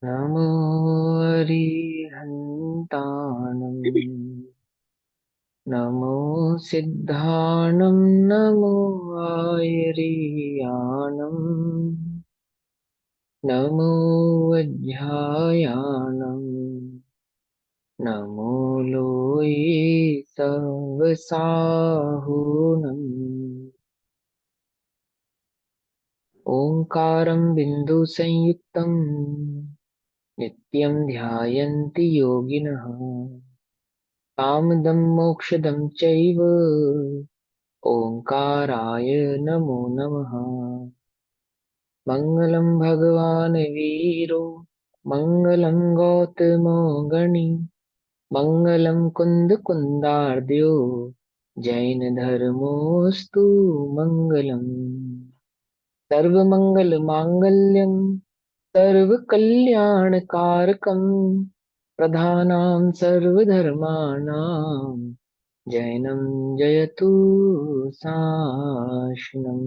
नमो अरिहन्ताणम् नमो सिद्धाणं नमो आयर्याणम् नमो वज्रायाणम् नमो लोये सवसाहुनम् ओंकारं बिन्दुसंयुक्तं नित्यं ध्यायन्ति योगिनः कामदं मोक्षदं चैव ओंकाराय नमो नमः। मङ्गलं भगवान् वीरो मङ्गलं गौतमो गणी मङ्गलं कुन्दकुन्दार्द्यो जैनधर्मोऽस्तु मङ्गलम्। सर्वमङ्गलमाङ्गल्यं सर्वकल्याणकारकं प्रधानां सर्वधर्माणां जैनं जयतु शासनम्।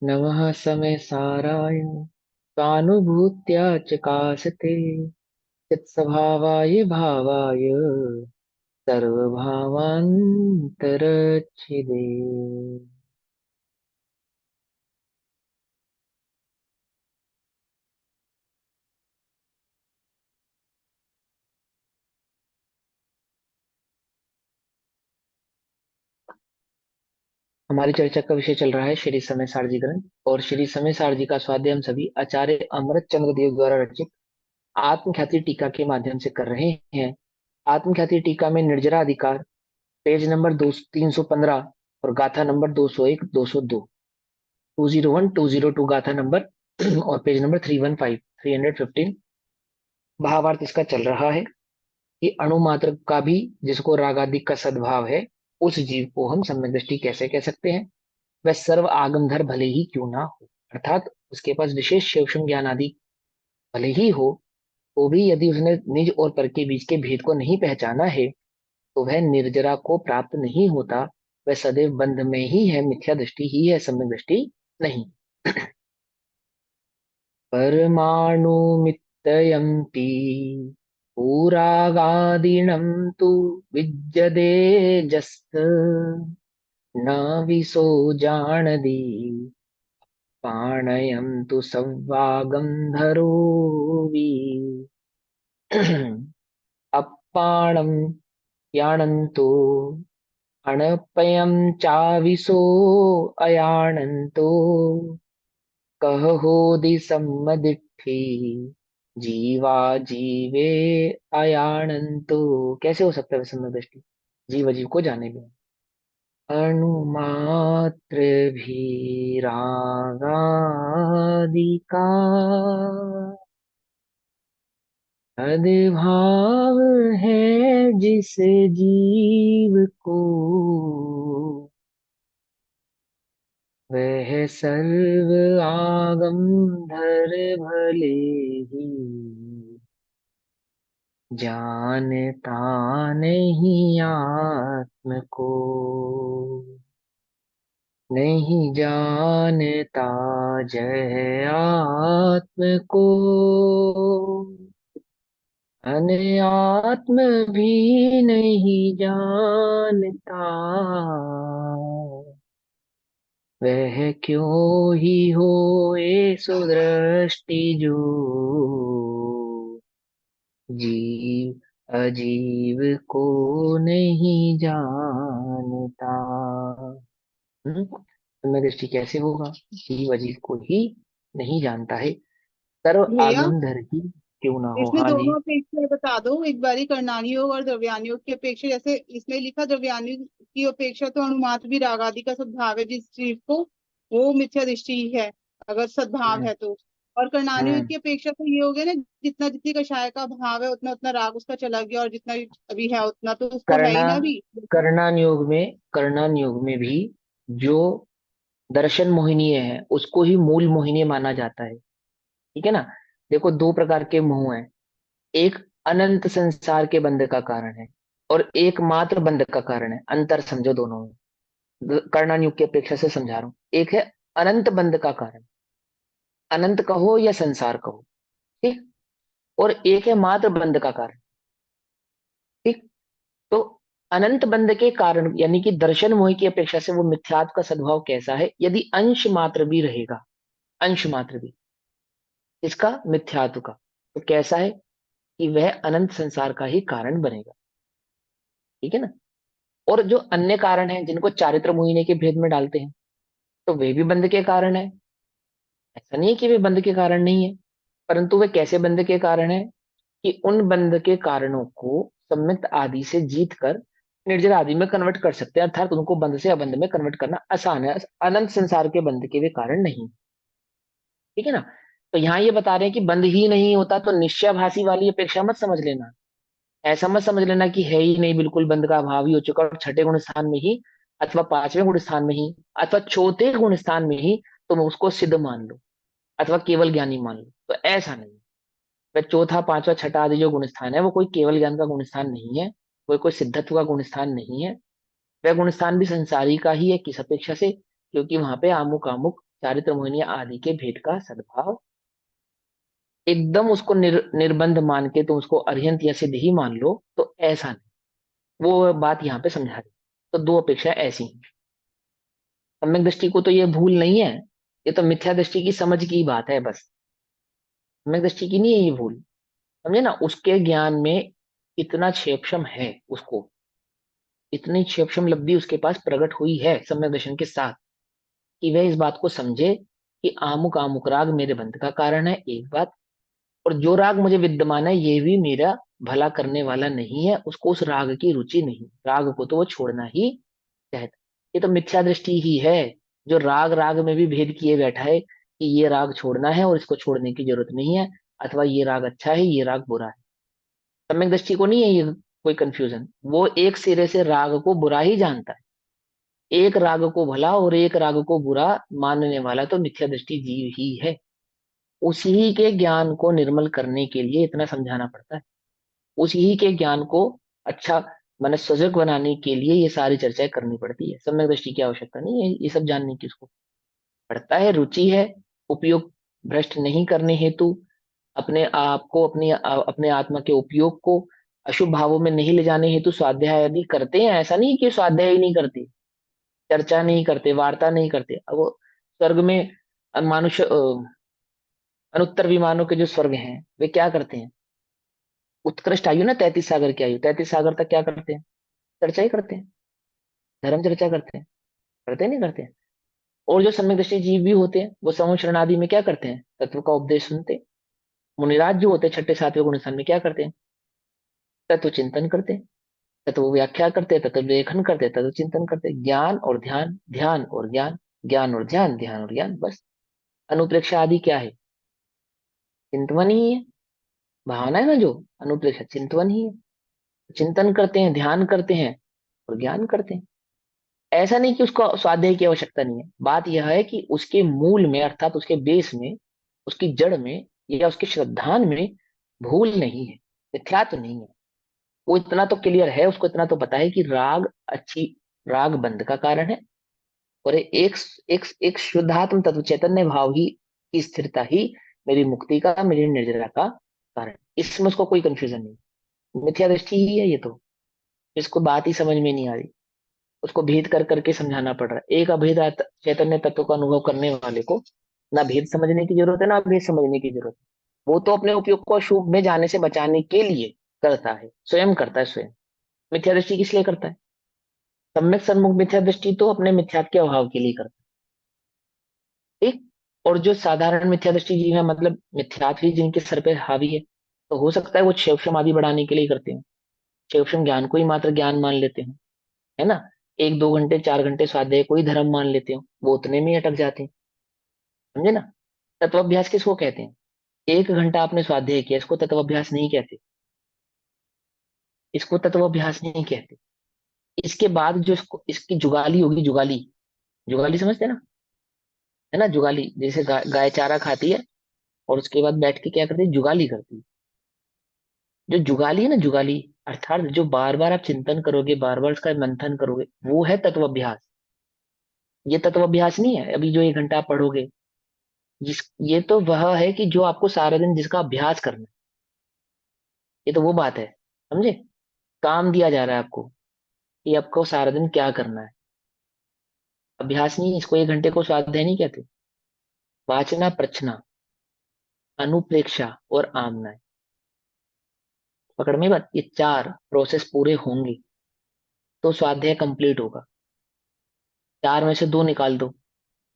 नमः समय साराय स्वानुभूत्या चकासते चित्स्वभावाय भावाय सर्वभावान्तरच्छिदे। हमारी चर्चा का विषय चल रहा है श्री समय सारजी ग्रंथ, और श्री समय सारजी का स्वाध्याय हम सभी आचार्य अमृत चंद्र देव द्वारा रचित आत्मख्याति टीका के माध्यम से कर रहे हैं। आत्मख्याति टीका में निर्जरा अधिकार पेज नंबर 315 और गाथा नंबर 201 202 201 202 गाथा नंबर और पेज नंबर 315 315 भावार्थ इसका चल रहा है कि अणु मात्र का भी जिसको रागादिक का सद्भाव है उस जीव को हम सम्यक दृष्टि कैसे कह सकते हैं। वह सर्व आगमधर भले ही क्यों ना हो, अर्थात उसके पास विशेष सूक्ष्म ज्ञान आदि भले ही हो, तो भी यदि उसने निज और पर के बीच के भेद को नहीं पहचाना है तो वह निर्जरा को प्राप्त नहीं होता। वह सदैव बंध में ही है, मिथ्या दृष्टि ही है, सम्यक दृष्टि नहीं। परमाणु मित्ययम्पि पूरागादीनं तु विद्यते जस्त न विसो जाणदी पाणयं तु सव्वागन्धरोऽवि अप्पाणं याणन्तो अणपयं चाविसो अयाणन्तो कह होदि सम्मदिट्ठी जीवा जीवे अयाणन्तो। कैसे हो सकता है विषम दृष्टि? जीव जीव को जाने में अणुमात्र भी रागादिका सद्भाव है जिस जीव को वह सर्व आगम धर भले ही जानता नहीं आत्म को। नहीं जानता जय आत्म को अनात्म भी नहीं जानता। वह क्यों ही हो ये सुदृष्टि जो जीव अजीव को नहीं जानता। समय दृष्टि कैसे होगा? जीव अजीव को ही नहीं जानता है, सर्व भैया, आगम धर ही क्यों ना हो। इसमें हाँ जी। दोनों अपेक्षा बता दो एक बारी। कर्णानी योग और द्रव्यान योग की अपेक्षा, जैसे इसमें लिखा द्रव्यान योग की अपेक्षा तो अणुमात्र भी राग आदि का सद्भाव है जिस जीव को, वो मिथ्या दृष्टि ही है अगर सद्भाव हम्म है तो। और कर्णानी योग हम्म की अपेक्षा तो ये हो गया ना, जितना जितनी कषाय का भाव है उतना उतना राग उसका चला गया, और जितना अभी है उतना तो उसको है करना ही ना अभी। कर्णान योग में भी जो दर्शन मोहिनीय है उसको ही मूल मोहिनीय माना जाता है। ठीक है ना? देखो, दो प्रकार के मोह हैं। एक अनंत संसार के बंध का कारण है और एक मात्र बंध का कारण है। अंतर समझो दोनों में। कर्णान युग की अपेक्षा से समझा रहा हूं। एक है अनंत बंध का कारण, अनंत कहो या संसार कहो। ठीक। और एक है मात्र बंध का कारण। ठीक। तो अनंत बंध के कारण यानी कि दर्शन मोह की अपेक्षा से वो मिथ्यात्व का सद्भाव कैसा है, यदि अंश मात्र भी रहेगा, अंश मात्र भी इसका मिथ्यात्व का, तो कैसा है कि वह अनंत संसार का ही कारण बनेगा। ठीक है ना। और जो अन्य कारण है जिनको चारित्र मोहिनी के भेद में डालते हैं, तो वे भी बंध के कारण है। ऐसा नहीं है कि वे बंध के कारण नहीं है, परंतु वे कैसे बंध के कारण है कि उन बंध के कारणों को सम्मित आदि से जीत कर निर्जर आदि में कन्वर्ट कर सकते हैं, अर्थात उनको बंध से अबंध में कन्वर्ट करना आसान है। अनंत संसार के बंध के वे कारण नहीं। ठीक है ना। तो यहाँ ये बता रहे हैं कि बंध ही नहीं होता तो निश्चयभासी वाली अपेक्षा मत समझ लेना। ऐसा मत समझ लेना कि है ही नहीं, बिल्कुल बंध का अभाव ही हो चुका और छठे गुण स्थान में ही अथवा पांचवें गुण स्थान में ही अथवा चौथे गुण स्थान में ही तुम उसको सिद्ध मान लो अथवा केवल ज्ञानी मान लो। तो ऐसा नहीं। वह चौथा पांचवा छठा आदि जो गुण स्थान है वो कोई केवल ज्ञान का गुण स्थान नहीं है, वो कोई सिद्धत्व का गुण स्थान नहीं है। वह गुण स्थान भी संसारी का ही है, किस अपेक्षा से, क्योंकि वहां पे आमुक आमुक चारित्र मोहिनी आदि के भेद का सद्भाव, एकदम उसको निर्बंध मान के तुम उसको अरिहंत या सिद्ध ही मान लो, तो ऐसा नहीं। वो बात यहाँ पे समझा रही। तो दो अपेक्षा ऐसी हैं। सम्यक दृष्टि को तो ये भूल नहीं है, ये तो मिथ्या दृष्टि की समझ की बात है बस। सम्यक दृष्टि की नहीं है ये भूल। समझे ना, उसके ज्ञान में इतना क्षेपशम है उसको, इतनी क्षेपशम लब्धि उसके पास प्रकट हुई है सम्यक दर्शन के साथ, कि वह इस बात को समझे कि आमुक आमुक राग मेरे बंध का कारण है, एक बात। और जो राग मुझे विद्यमान है ये भी मेरा भला करने वाला नहीं है, उसको उस राग की रुचि नहीं, राग को तो वो छोड़ना ही चाहता। ये तो मिथ्या दृष्टि ही है, जो राग राग में भी भेद किए बैठा है कि ये राग छोड़ना है और इसको छोड़ने की जरूरत नहीं है, अथवा ये राग अच्छा है ये राग बुरा है। सम्यक दृष्टि को नहीं है ये कोई कंफ्यूजन, वो एक सिरे से राग को बुरा ही जानता है। एक राग को भला और एक राग को बुरा मानने वाला तो मिथ्या दृष्टि जीव ही है। उसी के ज्ञान को निर्मल करने के लिए इतना समझाना पड़ता है, उसी के ज्ञान को अच्छा माने सजग बनाने के लिए ये सारी चर्चाएं करनी पड़ती है। सम्यक दृष्टि की आवश्यकता नहीं है ये सब जानने की, उसको पड़ता है, रुचि है। उपयोग भ्रष्ट नहीं करने हेतु, अपने आप को अपने आत्मा के उपयोग को अशुभ भावों में नहीं ले जाने हेतु स्वाध्याय यदि करते हैं, ऐसा नहीं कि स्वाध्याय ही नहीं करते, चर्चा नहीं करते, वार्ता नहीं करते। अब वो स्वर्ग में मानुष अनुत्तर विमानों के जो स्वर्ग हैं वे क्या करते हैं, उत्कृष्ट आयु ना 33 सागर की आयु, 33 सागर तक क्या करते हैं, चर्चा ही करते हैं, धर्म चर्चा करते नहीं करते हैं। और जो सम्यक दृष्टि जीव भी होते हैं वो समूह आदि में क्या करते हैं, तत्व का उपदेश सुनते हैं। मुनिराज जो होते हैं छठे सातवें गुण स्थान में क्या करते हैं, तत्व चिंतन करते हैं, तत्व व्याख्या करते हैं, तत्व लेखन करते हैं, तत्व चिंतन करते हैं। ज्ञान और ध्यान, ध्यान और ज्ञान, ज्ञान और ध्यान, ध्यान और ज्ञान, बस। अनुप्रेक्षा आदि क्या है, चिंतवन ही है। भावना है ना जो, अनुप्रेक्षा चिंतवन ही है। चिंतन करते हैं, ध्यान करते हैं और ज्ञान करते हैं। ऐसा नहीं कि उसको स्वाध्याय की आवश्यकता नहीं है, बात यह है कि उसके मूल में अर्थात उसके बेस में, उसकी जड़ में या उसके श्रद्धान में भूल नहीं है, मिथ्यात्व नहीं है। वो इतना तो क्लियर है, उसको इतना तो पता है कि राग अच्छी, राग बंध का कारण है और एक एक एक शुद्धात्म तत्व चैतन्य भाव ही की स्थिरता ही मेरी मुक्ति का, मेरी निर्जरा का कारण। इसमें उसको कोई कंफ्यूजन नहीं, मिथ्या दृष्टि ही है ये तो, इसको बात ही समझ में नहीं आ रही, उसको भेद कर करके समझाना पड़ रहा है। एक अभेद चैतन्य तत्व का अनुभव करने वाले को ना भेद समझने की जरूरत है ना अभेद समझने की जरूरत है। वो तो अपने उपयोग को अशुभ में जाने से बचाने के लिए करता है, स्वयं करता है स्वयं। मिथ्या दृष्टि किस लिए करता है, सम्यक सन्मुख मिथ्या दृष्टि तो अपने मिथ्यात्व के अभाव के लिए करता है। ठीक। और जो साधारण मिथ्या दृष्टि जीव है, मतलब मिथ्यात्व ही जिनके सर पे हावी है, तो हो सकता है वो क्षेपशम आदि बढ़ाने के लिए करते हो, क्षेपशम ज्ञान को ही मात्र ज्ञान मान लेते हो, है ना। 1 2 घंटे 4 घंटे स्वाध्याय को ही धर्म मान लेते हो, वो उतने में ही अटक जाते हैं। समझे ना। तत्वाभ्यास किसको कहते हैं, 1 घंटा आपने स्वाध्याय किया इसको तत्वाभ्यास नहीं कहते, इसको तत्वाभ्यास नहीं कहते। इसके बाद जो इसको इसकी जुगाली होगी, जुगाली, जुगाली समझते हैं ना, है ना, जुगाली जैसे गाय चारा खाती है और उसके बाद बैठ के क्या करती है, जुगाली करती है। जो जुगाली है ना, जुगाली अर्थात जो बार बार आप चिंतन करोगे, बार बार उसका मंथन करोगे, वो है तत्वाभ्यास। ये तत्वाभ्यास नहीं है अभी जो 1 घंटा आप पढ़ोगे, ये तो वह है कि जो आपको सारा दिन जिसका अभ्यास करना है। ये तो वो बात है, समझे? काम दिया जा रहा है आपको कि आपको सारा दिन क्या करना है। अभ्यास नहीं, इसको 1 घंटे को स्वाध्याय नहीं कहते। वाचना प्रच्छना, अनुप्रेक्षा और आमना, पकड़ में बात, ये 4 प्रोसेस पूरे होंगे तो स्वाध्याय कंप्लीट होगा। 4 में से 2 निकाल दो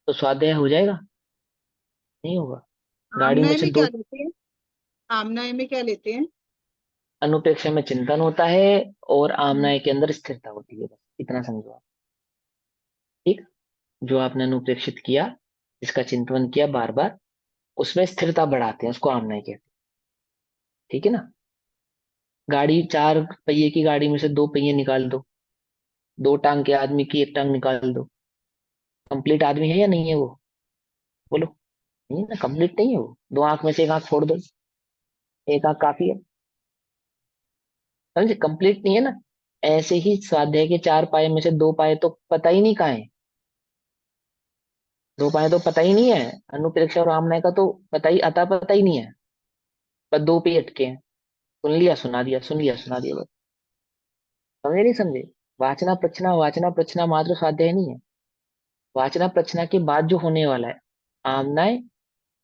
तो स्वाध्याय हो जाएगा? नहीं होगा। गाड़ी में आमनय से में क्या 2, लेते हैं? आमनय में क्या लेते हैं? अनुप्रेक्षा में चिंतन होता है और आमनाय के अंदर स्थिरता होती है, बस इतना समझो आप। ठीक। जो आपने अनुप्रेक्षित किया, जिसका चिंतन किया बार बार, उसमें स्थिरता बढ़ाते हैं, उसको आमनाय कहते हैं। ठीक है ना? गाड़ी, 4 पहिए की गाड़ी में से 2 पहिए निकाल दो, 2 टांग के आदमी की 1 टांग निकाल दो, कंप्लीट आदमी है या नहीं है वो? बोलो। नहीं ना, कंप्लीट नहीं है वो। 2 आंख में से 1 आंख फोड़ दो, 1 आंख काफी है। समझे? कंप्लीट नहीं है ना। ऐसे ही स्वाध्याय के 4 पाए में से 2 पाए तो पता ही नहीं कहाँ है। 2 पाए तो पता ही नहीं है। अनुप्रेक्षा और आमनाय का तो पता ही, अता पता ही नहीं है। पर 2 पे ही अटके हैं। सुन लिया सुना दिया, सुन लिया सुना दिया, बस। समझे नहीं समझे? वाचना प्रच्छना मात्र स्वाध्याय नहीं है। वाचना प्रच्छना के बाद जो होने वाला है, आमनाय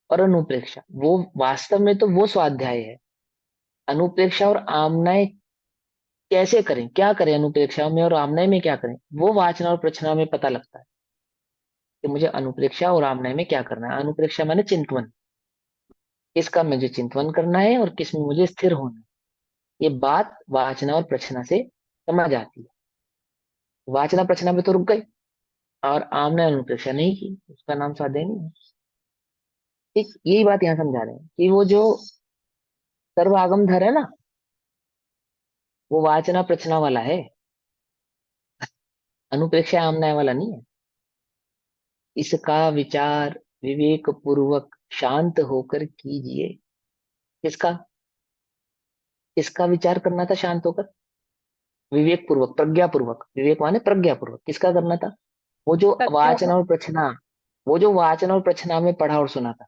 और अनुप्रेक्षा, वो वास्तव में तो वो स्वाध्याय है। अनुप्रेक्षा और आमनाय कैसे करें, क्या करें, अनुप्रेक्षा में और आमनाय में क्या करें, वो वाचना और प्रच्छना में पता लगता है कि मुझे अनुप्रेक्षा और आमनाय में क्या करना है। अनुप्रेक्षा माने चिंतवन, किसका मुझे चिंतवन करना है और किस में मुझे स्थिर होना है। ये बात वाचना और प्रच्छना से समझ आती है। वाचना प्रच्छना पे तो रुक गए और आमने अनुप्रेक्षा नहीं की, उसका नाम स्वाध्याय नहीं है। ठीक यही बात यहाँ समझा रहे हैं कि वो जो सर्वआगम धर है ना, वो वाचना प्रच्छना वाला है, अनुप्रेक्षा आमनाय वाला नहीं है। इसका विचार विवेक पूर्वक शांत होकर कीजिए। किसका? किसका विचार करना था शांत होकर? विवेक पूर्वक, प्रज्ञा पूर्वक। विवेक माने प्रज्ञा पूर्वक, किसका करना था? वो जो सत्य वाचन का। और प्रच्छना, वो जो वाचन और प्रच्छना में पढ़ा और सुना था,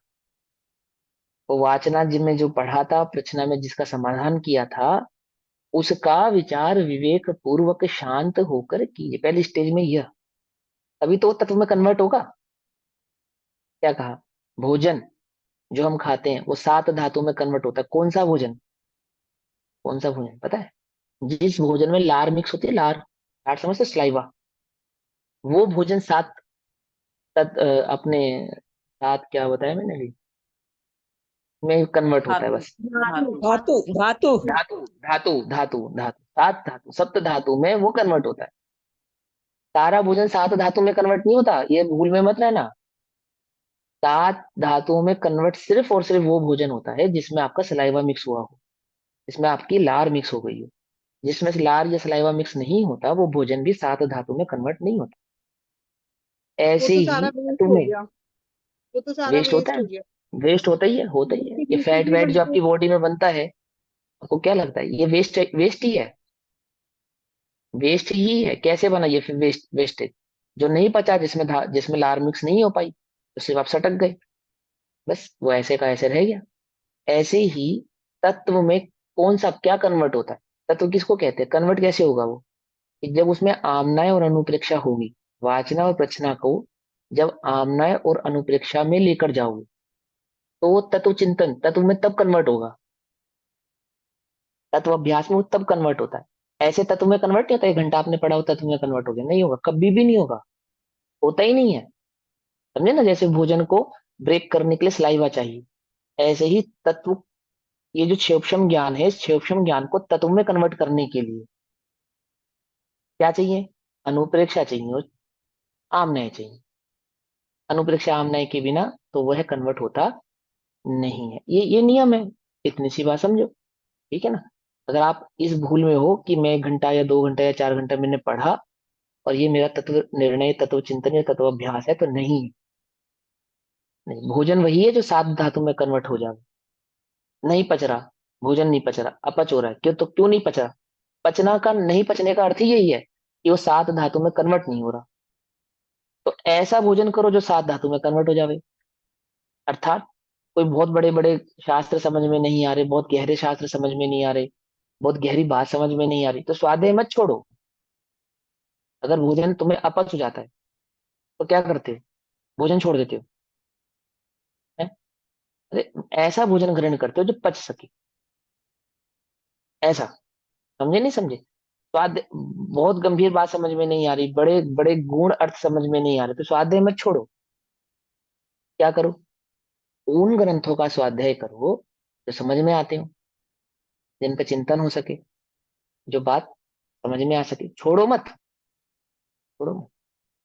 वो वाचना जिनमें जो पढ़ा था, प्रश्न में जिसका समाधान किया था, उसका विचार विवेक पूर्वक शांत होकर कीजिए। पहली स्टेज में यह, तभी तो वो तत्व में कन्वर्ट होगा। क्या कहा? भोजन जो हम खाते हैं वो 7 धातु में कन्वर्ट होता है। कौन सा भोजन? कौन सा भोजन पता है? जिस भोजन में लार मिक्स होती है, लार, लार समझते, स्लाइवा, वो भोजन अपने 7 क्या बताया मैंने अभी, में कन्वर्ट होता है, धातु बस। धातु। धातु धातु धातु धातु धातु धातु 7 धातु, 7 धातु में वो कन्वर्ट होता है। सारा भोजन 7 धातु में कन्वर्ट नहीं होता, ये भूल में मत रहना। 7 धातुओं में कन्वर्ट सिर्फ और सिर्फ वो भोजन होता है जिसमें आपका सलाइवा मिक्स हुआ हो, जिसमें आपकी लार मिक्स हो गई हो। जिसमें से लार या सलाइवा मिक्स नहीं होता, वो भोजन भी 7 धातु में कन्वर्ट नहीं होता। वो ऐसे तो ही सारा वेस्ट हो तुम्हें गया। वो तो सारा वेस्ट होता वेस्ट है। हो गया। वेस्ट होता ही है, होता ही है। ये बेसिक फैट भी वैट वही जो तो। आपकी बॉडी में बनता है, आपको क्या लगता है ये वेस्ट, वेस्ट ही है? वेस्ट ही है। कैसे बना ये फिर वेस्ट, वेस्टेज जो नहीं पचा, जिसमें लार मिक्स नहीं हो पाई, तो सिर्फ आप सटक गए, बस वो ऐसे का ऐसे रह गया। ऐसे ही तत्व में कौन सा क्या कन्वर्ट होता है? तत्व किसको कहते हैं? कन्वर्ट कैसे होगा वो? कि जब उसमें आमनाय और अनुप्रेक्षा होगी, वाचना और प्रच्छना को जब आमनाय और अनुप्रेक्षा में लेकर जाओगे, तो वो तत्व चिंतन तत्व में तब कन्वर्ट होगा। तत्व अभ्यास में वो तब कन्वर्ट होता है। ऐसे तत्व में कन्वर्ट नहीं होता, 1 घंटा आपने पढ़ा हो तत्व में कन्वर्ट हो गया, नहीं होगा, कभी भी नहीं होगा, होता ही नहीं है। समझे ना? जैसे भोजन को ब्रेक करने के लिए सलाइवा चाहिए, ऐसे ही तत्व, ये जो क्षेपक्षम ज्ञान है, इस क्षेपक्षम ज्ञान को तत्व में कन्वर्ट करने के लिए क्या चाहिए? अनुप्रेक्षा चाहिए और आमनय चाहिए। अनुप्रेक्षा आमनय के बिना तो वह कन्वर्ट होता नहीं है। ये नियम है, इतनी सी बात समझो। ठीक है ना? अगर आप इस भूल में हो कि मैं 1 घंटा या 2 घंटा या 4 घंटा मैंने पढ़ा और ये मेरा तत्व निर्णय, तत्व चिंतन या तत्व अभ्यास है, तो नहीं। नहीं, भोजन वही है जो 7 धातु में कन्वर्ट हो जाए। नहीं पच रहा, भोजन नहीं पच रहा, अपच हो रहा है, क्यों? तो क्यों नहीं पच रहा? पचना का, नहीं पचने का अर्थ ही यही है कि वो 7 धातु में कन्वर्ट नहीं हो रहा। तो ऐसा भोजन करो जो 7 धातु में कन्वर्ट हो जावे। अर्थात कोई बहुत बड़े बड़े शास्त्र समझ में नहीं आ रहे, बहुत गहरे शास्त्र समझ में नहीं आ रहे, बहुत गहरी बात समझ में नहीं आ रही, तो स्वाध्याय मत छोड़ो। अगर भोजन तुम्हें अपच हो जाता है तो क्या करते हो? भोजन छोड़ देते हो? हैं? अरे ऐसा भोजन ग्रहण करते हो जो पच सके, ऐसा। समझे नहीं समझे? स्वाद, बहुत गंभीर बात समझ में नहीं आ रही, बड़े बड़े गुण अर्थ समझ में नहीं आ रहे, तो स्वाध्याय मत छोड़ो। क्या करो? उन ग्रंथों का स्वाध्याय करो जो समझ में आते हो, जिन पर चिंतन हो सके, जो बात समझ में आ सके। छोड़ो मत, छोड़ो मत।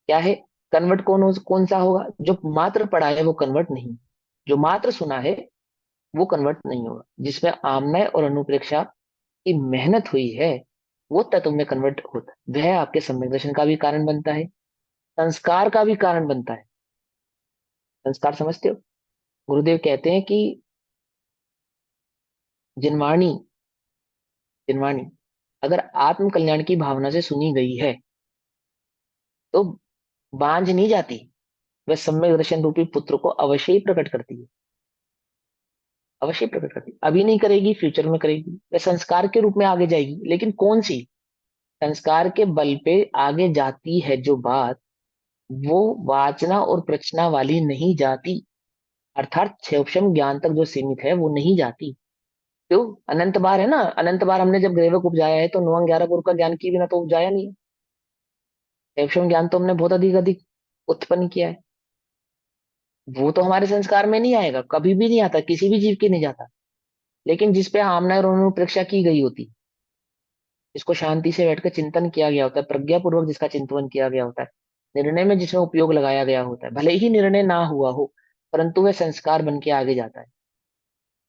क्या है? कन्वर्ट कौन सा होगा? जो मात्र पढ़ा है वो कन्वर्ट नहीं, जो मात्र सुना है वो कन्वर्ट नहीं होगा। जिसमें आमनय और अनुप्रेक्षा की मेहनत हुई है वो तत्व में कन्वर्ट होता है। वह आपके सम्यक दर्शन का भी कारण बनता है, संस्कार का भी कारण बनता है। संस्कार समझते हो? गुरुदेव कहते हैं कि जिनवाणी, जिनवाणी अगर आत्म कल्याण की भावना से सुनी गई है तो बांझ नहीं जाती, वह सम्यक दर्शन रूपी पुत्र को अवश्य ही प्रकट करती है। अवश्य प्रकट करती है। अभी नहीं करेगी, फ्यूचर में करेगी। वह संस्कार के रूप में आगे जाएगी, लेकिन कौन सी? संस्कार के बल पे आगे जाती है जो बात, वो वाचना और प्रचना वाली नहीं जाती। अर्थात क्षेपशम ज्ञान तक जो सीमित है वो नहीं जाती। क्यों? अनंत बार है ना, अनंत बार हमने जब ग्रेवक उपजाया है तो 9 11 गुरु का ज्ञान की बिना तो उपजाया नहीं है। क्षेपशम ज्ञान तो हमने बहुत अधिक अधिक उत्पन्न किया है। वो तो हमारे संस्कार में नहीं आएगा, कभी भी नहीं आता, किसी भी जीव के नहीं जाता। लेकिन जिसपे आमना और अनुप्रेक्षा की गई होती, जिसको शांति से बैठकर चिंतन किया गया होता है, प्रज्ञा पूर्वक जिसका चिंतन किया गया होता है, निर्णय में जिसमें उपयोग लगाया गया होता है, भले ही निर्णय ना हुआ हो परंतु वह संस्कार बन के आगे जाता है।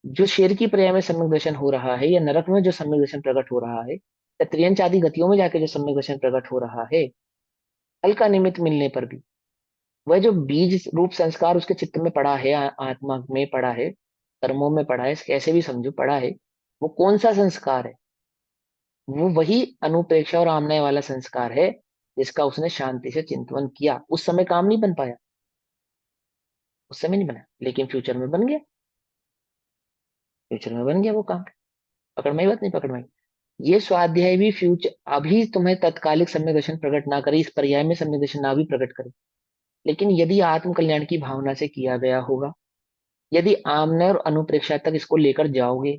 जो शेर की प्रया में सम्यक दर्शन हो रहा है, या नरक में जो सम्यक दर्शन प्रकट हो रहा है, या त्रियंच आदि गतियों में जाके जो सम्यक दर्शन प्रकट हो रहा है, फल का निमित्त मिलने पर भी वह जो बीज रूप संस्कार उसके चित्त में पड़ा है, आत्मा में पड़ा है, कर्मों में पड़ा है, कैसे भी समझो पड़ा है, वो कौन सा संस्कार है? वो वही अनुप्रेक्षा और आमनय वाला संस्कार है जिसका उसने शांति से चिंतन किया। उस समय काम नहीं बन पाया, उस समय नहीं बना, लेकिन फ्यूचर में बन गया। फ्यूचर में बन गया वो काम। पकड़ में आई बात? नहीं पकड़ में आई? ये स्वाध्याय भी फ्यूचर, अभी तुम्हें तत्कालिक सम्यक दर्शन प्रकट ना करे, इस पर्याय में सम्यक दर्शन ना भी प्रकट करे, लेकिन यदि आत्म कल्याण की भावना से किया गया होगा, यदि आमने और अनुप्रेक्षा तक इसको लेकर जाओगे,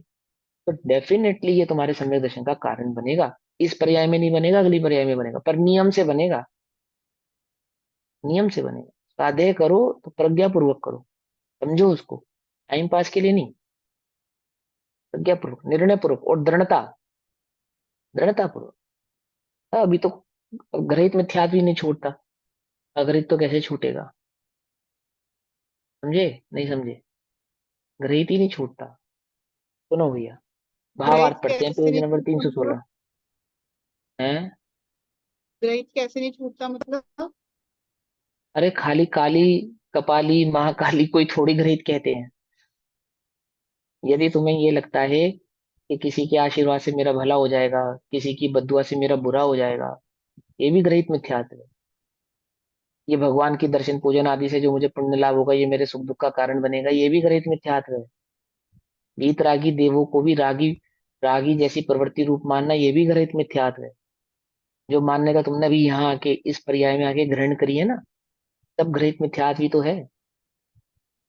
तो डेफिनेटली ये तुम्हारे सम्यक दर्शन का कारण बनेगा। इस पर्याय में नहीं बनेगा, अगली पर्याय में बनेगा, पर नियम से बनेगा। नियम से बनेगा। स्वाध्याय करो तो प्रज्ञा पूर्वक करो, समझो उसको, टाइम पास के लिए नहीं। प्रज्ञा पूर्वक, निर्णय पूर्वक और दृढ़ता, दृढ़ता पूर्वक। अभी तो ग्रहित मिथ्यात्व भी नहीं छोड़ता, अग्रहित तो कैसे छूटेगा? समझे? नहीं समझे? ग्रहित ही नहीं छूटता। सुनो भैया, ग्रहित भावार्थ पढ़ते हैं कैसे पेज नहीं नंबर छूटता मतलब? 316 है। ग्रहित कैसे नहीं छूटता मतलब? अरे खाली काली कपाली महाकाली कोई थोड़ी ग्रहित कहते हैं। यदि तुम्हें ये लगता है कि किसी के आशीर्वाद से मेरा भला हो जाएगा, किसी की बद्दुआ से मेरा बुरा हो जाएगा, ये भी ग्रहित मिथ्यात्व है। ये भगवान की दर्शन पूजन आदि से जो मुझे पुण्य लाभ होगा, ये मेरे सुख दुख का कारण बनेगा, ये भी ग्रहित मिथ्यात्व है। गीत रागी देवों को भी रागी, रागी जैसी प्रवृत्ति रूप मानना, ये भी ग्रहित मिथ्यात्व है। जो मानने का तुमने अभी यहाँ आके इस पर्याय में आके ग्रहण करी है ना, सब ग्रहित मिथ्यात्व ही तो है।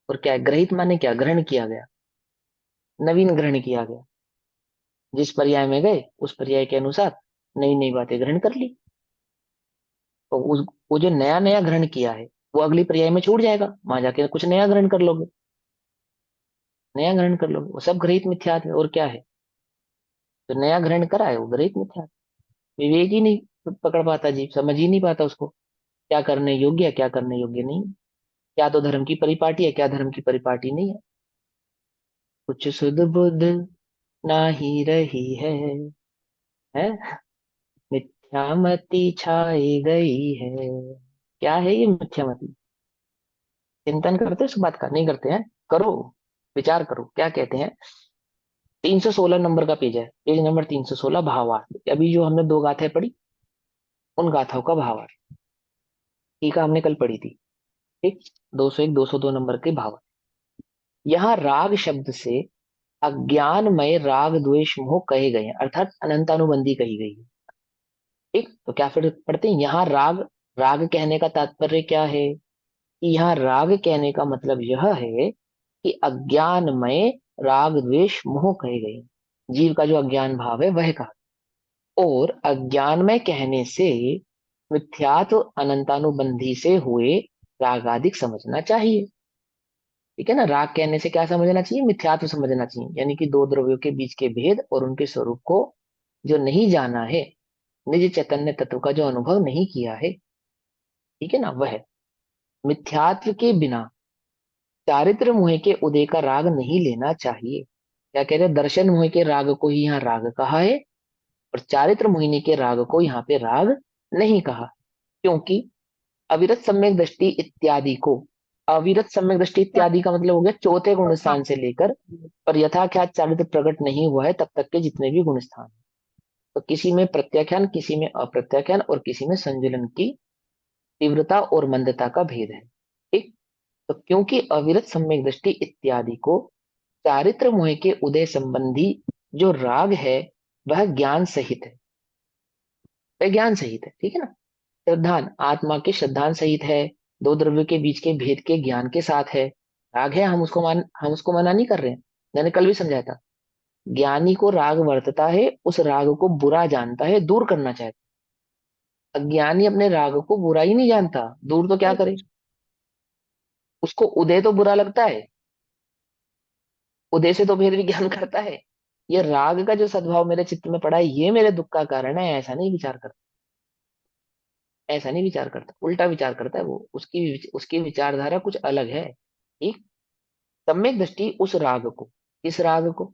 और क्या है? ग्रहित माने क्या? ग्रहण किया गया, नवीन ग्रहण किया गया। जिस पर्याय में गए उस पर्याय के अनुसार नई नई बातें ग्रहण कर ली। तो वो जो नया नया ग्रहण किया है वो अगली पर्याय में छूट जाएगा, वहां जाके कुछ नया ग्रहण कर लोगे, नया ग्रहण कर लोगे। वो सब ग्रहित मिथ्यात्व है। और क्या है? जो नया ग्रहण करा है वो ग्रहित मिथ्यात्व। विवेक ही नहीं पकड़ पाता, जीव समझ ही नहीं पाता उसको, क्या करने योग्य है, क्या करने योग्य नहीं। क्या तो धर्म की परिपाटी है, क्या धर्म की परिपाटी नहीं है। कुछ सुध बुध ना ही रही है मिथ्यामति छाई गई है। क्या है ये मिथ्यामति? चिंतन करते हैं इस बात का? नहीं करते हैं। करो, विचार करो क्या कहते हैं। 316 नंबर का पेज है, पेज नंबर 316, भावार्थ। अभी जो हमने दो गाथाएं पढ़ी, उन गाथाओं का भावार्थ। ठीक है, हमने कल पढ़ी थी। ठीक, 201 202 नंबर के भावार्थ। यहाँ राग शब्द से अज्ञानमय राग द्वेष मोह कहे गए हैं, अर्थात अनंतानुबंधी कही गई है। ठीक, तो क्या फिर पढ़ते हैं यहाँ राग। राग कहने का तात्पर्य क्या है कि यहाँ राग कहने का मतलब यह है कि अज्ञानमय राग द्वेष मोह कहे गए हैं। जीव का जो अज्ञान भाव है वह कहा। और अज्ञानमय कहने से मिथ्यात्व अनंतानुबंधी से हुए रागादिक समझना चाहिए। ठीक है ना, राग कहने से क्या समझना चाहिए, मिथ्यात्व समझना चाहिए, यानी कि दो द्रव्यों के बीच के भेद और उनके स्वरूप को जो नहीं जाना है, निज चैतन्य तत्व का जो अनुभव नहीं किया है, ठीक है ना, वह मिथ्यात्व के बिना चारित्र मोह के उदय का राग नहीं लेना चाहिए। क्या कह रहे हैं, दर्शन मोह के राग को ही यहाँ राग कहा है और चारित्र मोहिनी के राग को यहाँ पे राग नहीं कहा। क्योंकि अविरत सम्यक दृष्टि इत्यादि को, अविरत सम्यक दृष्टि इत्यादि का मतलब हो गया चौथे गुण स्थान से लेकर और यथाख्यात चारित्र प्रकट नहीं हुआ है तब तक के जितने भी गुण स्थान। तो किसी में प्रत्याख्यान, किसी में अप्रत्याख्यान और किसी में संजुलन की तीव्रता और मंदता का भेद है। ठीक, तो क्योंकि अविरत सम्यक दृष्टि इत्यादि को चारित्र मोह के उदय संबंधी जो राग है वह ज्ञान सहित है, वह ज्ञान सहित है। ठीक है ना, श्रद्धान आत्मा के श्रद्धान सहित है, दो द्रव्य के बीच के भेद के ज्ञान के साथ है। राग है, हम उसको मना नहीं कर रहे हैं। मैंने कल भी समझाया था, ज्ञानी को राग वर्तता है, उस राग को बुरा जानता है, दूर करना चाहता है। अज्ञानी अपने राग को बुरा ही नहीं जानता, दूर तो क्या करे, उसको उदय तो बुरा लगता है, उदय से तो भेद विज्ञान करता है। ये राग का जो सद्भाव मेरे चित्त में पड़ा है ये मेरे दुख का कारण है, ऐसा नहीं विचार करता। ऐसा नहीं विचार करता, उल्टा विचार करता है वो, उसकी विचारधारा कुछ अलग है। ठीक, सम्यक दृष्टि उस राग को, इस राग को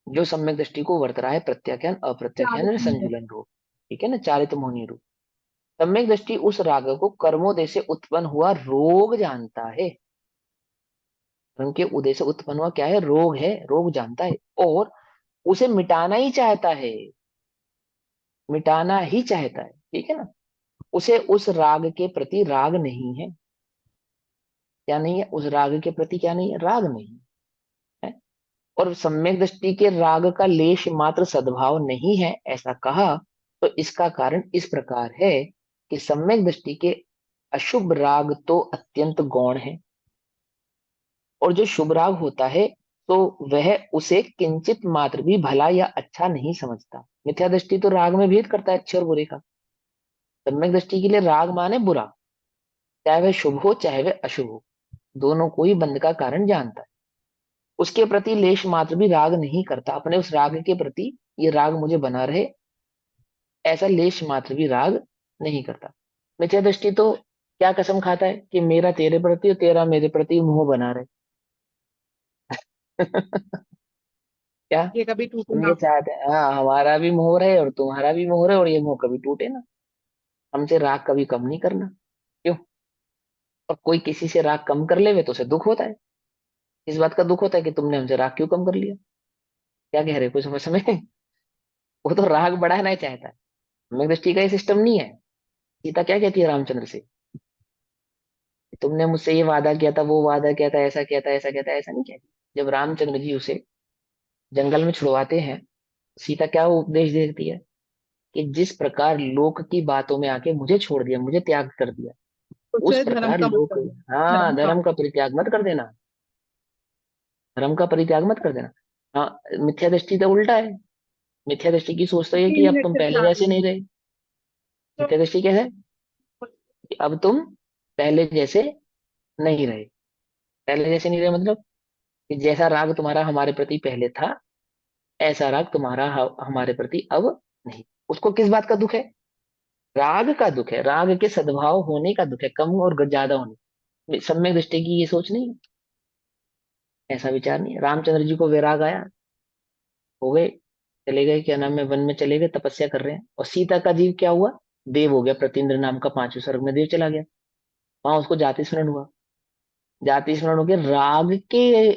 जो सम्यक दृष्टि को वर्त रहा है प्रत्याख्यान अप्रत्याख्यान और संजुलन रूप, ठीक है ना, चारित मोहनी रूप। सम्यक दृष्टि उस राग को कर्मोदय से उत्पन्न हुआ रोग जानता है। कर्म के उदय से उत्पन्न हुआ क्या है, रोग है, रोग जानता है और उसे मिटाना ही चाहता है, मिटाना ही चाहता है। ठीक है ना, उसे उस राग के प्रति राग नहीं है। क्या नहीं है, उस राग के प्रति क्या नहीं है, राग नहीं है। और सम्यक दृष्टि के राग का लेश मात्र सद्भाव नहीं है ऐसा कहा, तो इसका कारण इस प्रकार है कि सम्यक दृष्टि के अशुभ राग तो अत्यंत गौण है और जो शुभ राग होता है तो वह उसे किंचित मात्र भी भला या अच्छा नहीं समझता। मिथ्या दृष्टि तो राग में भेद करता है अच्छे और बुरे का। सम्यक दृष्टि के लिए राग माने बुरा, चाहे वह शुभ हो चाहे वह अशुभ हो, दोनों को ही बंध का कारण जानता है। उसके प्रति लेश मात्र भी राग नहीं करता, अपने उस राग के प्रति ये राग मुझे बना रहे ऐसा लेश मात्र भी राग नहीं करता। मिथ्या दृष्टि तो क्या कसम खाता है कि मेरा तेरे प्रति और तेरा मेरे प्रति मोह बना रहे। क्या, ये कभी टूटे हम ये ना। चाहते हैं हाँ हमारा भी मोह रहे और तुम्हारा भी मोह रहे और ये मोह कभी टूटे ना, हमसे राग कभी कम नहीं करना। क्यों, और कोई किसी से राग कम कर लेवे तो उसे दुख होता है। इस बात का दुख होता है कि तुमने हमसे राग क्यों कम कर लिया। क्या कह रहे हो, कुछ समझ में वो तो राग बढ़ाना ही चाहता है। हमें दृष्टि का ये सिस्टम नहीं है। सीता क्या कहती है रामचंद्र से, तुमने मुझसे ये वादा किया था, वो वादा किया था, ऐसा किया था, ऐसा किया था, ऐसा नहीं कहती। जब रामचंद्र जी उसे जंगल में छुड़वाते हैं, सीता क्या उपदेश देती है कि जिस प्रकार लोक की बातों में आके मुझे छोड़ दिया, मुझे त्याग कर दिया, उस उसे धर्म प्रकार का लोक, मतलब हाँ धर्म का। धर्म का परित्याग मत कर देना, धर्म का परित्याग मत कर देना। हाँ मिथ्या दृष्टि तो उल्टा है, मिथ्या दृष्टि की सोच तो ये कि 3 अब मिनट तुम से पहले चला जैसे रही नहीं रहे। मिथ्या दृष्टि क्या है कि अब तुम पहले जैसे नहीं रहे। पहले जैसे नहीं रहे मतलब कि जैसा राग तुम्हारा हमारे प्रति पहले था ऐसा राग तुम्हारा हमारे प्रति अब नहीं। उसको किस बात का दुख है, राग का दुख है, राग के सद्भाव होने का दुख है, कम और ज्यादा होने। सम्यक दृष्टि की ये सोच नहीं है, ऐसा विचार नहीं है। रामचंद्र जी को वैराग आया, हो गए, चले गए, क्या नाम है, वन में चले गए, तपस्या कर रहे हैं, और सीता का जीव क्या हुआ, देव हो गया, प्रतीन्द्र नाम का पांचवें स्वर्ग में देव चला गया। वहां उसको जाति स्मरण हुआ, जाति स्मरण हो गया, राग के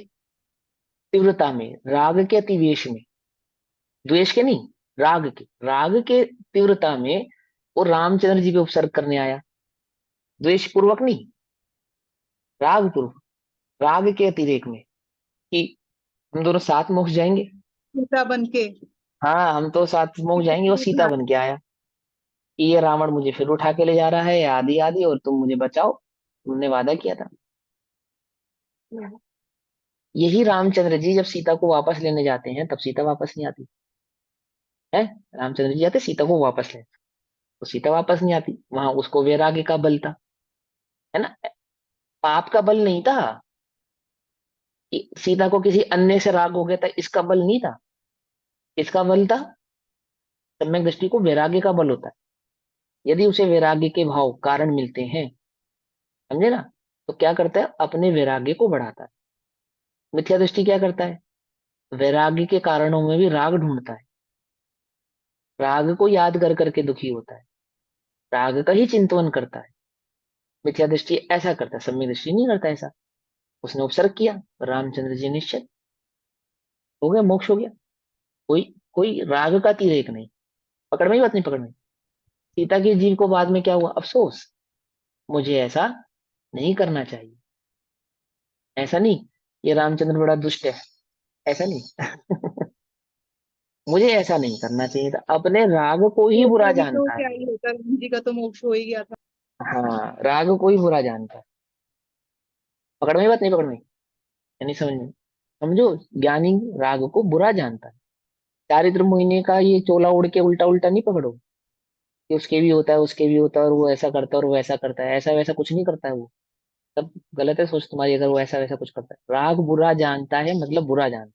तीव्रता में, राग के अतिवेश में, द्वेष के नहीं, राग के तीव्रता में वो रामचंद्र जी पे उपसर्ग करने आया, द्वेष पूर्वक नहीं, राग पूर्वक, राग के अतिरेक में। कि हम दोनों साथ मोक्ष जाएंगे। सीता बन के। हाँ, हम तो साथ मोक्ष जाएंगे, वो सीता बन के आया कि ये रावण मुझे फिर उठा के ले जा रहा है आदि आदि, और तुम मुझे बचाओ, तुमने वादा किया था। यही रामचंद्र जी जब सीता को वापस लेने जाते हैं तब सीता वापस नहीं आती है। रामचंद्र जी जाते सीता को वापस ले, तो सीता वापस नहीं आती, वहां उसको वैराग्य का बल था, है ना। पाप का बल नहीं था कि सीता को किसी अन्य से राग हो गया था, इसका बल नहीं था। इसका बल था, सम्यक दृष्टि को वैराग्य का बल होता है। यदि उसे वैराग्य के भाव कारण मिलते हैं, समझे ना, तो क्या करता है, अपने वैराग्य को बढ़ाता है। मिथ्या दृष्टि क्या करता है, वैराग्य के कारणों में भी राग ढूंढता है, राग को याद कर करके दुखी होता है, राग का ही चिंतन करता है। मिथ्या दृष्टि ऐसा करता है, सम्यक दृष्टि नहीं करता ऐसा। उसने उपसर्ग किया, रामचंद्र जी निश्चित हो गया, मोक्ष हो गया। कोई कोई राग का तीर एक नहीं। पकड़ में ही बात नहीं, पकड़ में। सीता के जीव को बाद में क्या हुआ, अफसोस, मुझे ऐसा नहीं करना चाहिए। ऐसा नहीं, ये रामचंद्र बड़ा दुष्ट है, ऐसा नहीं। मुझे ऐसा नहीं करना चाहिए था, अपने राग को ही बुरा होता भी तो जानता क्या है। ही होता, राम जी का तो मोक्ष हो ही गया था। हाँ, राग को ही बुरा जानता है। पकड़ में बात नहीं, पकड़ में यानी समझ में, समझो। ज्ञानी राग को बुरा जानता है। चारित्र मोहिनी का ये चोला उड़ के उल्टा उल्टा नहीं पकड़ो कि उसके भी होता है, उसके भी होता है, और वो ऐसा करता है और वो ऐसा करता है, ऐसा वैसा कुछ नहीं करता है वो। सब गलत है सोच तुम्हारी, अगर वो ऐसा वैसा कुछ करता है। राग बुरा जानता है मतलब बुरा जानता है।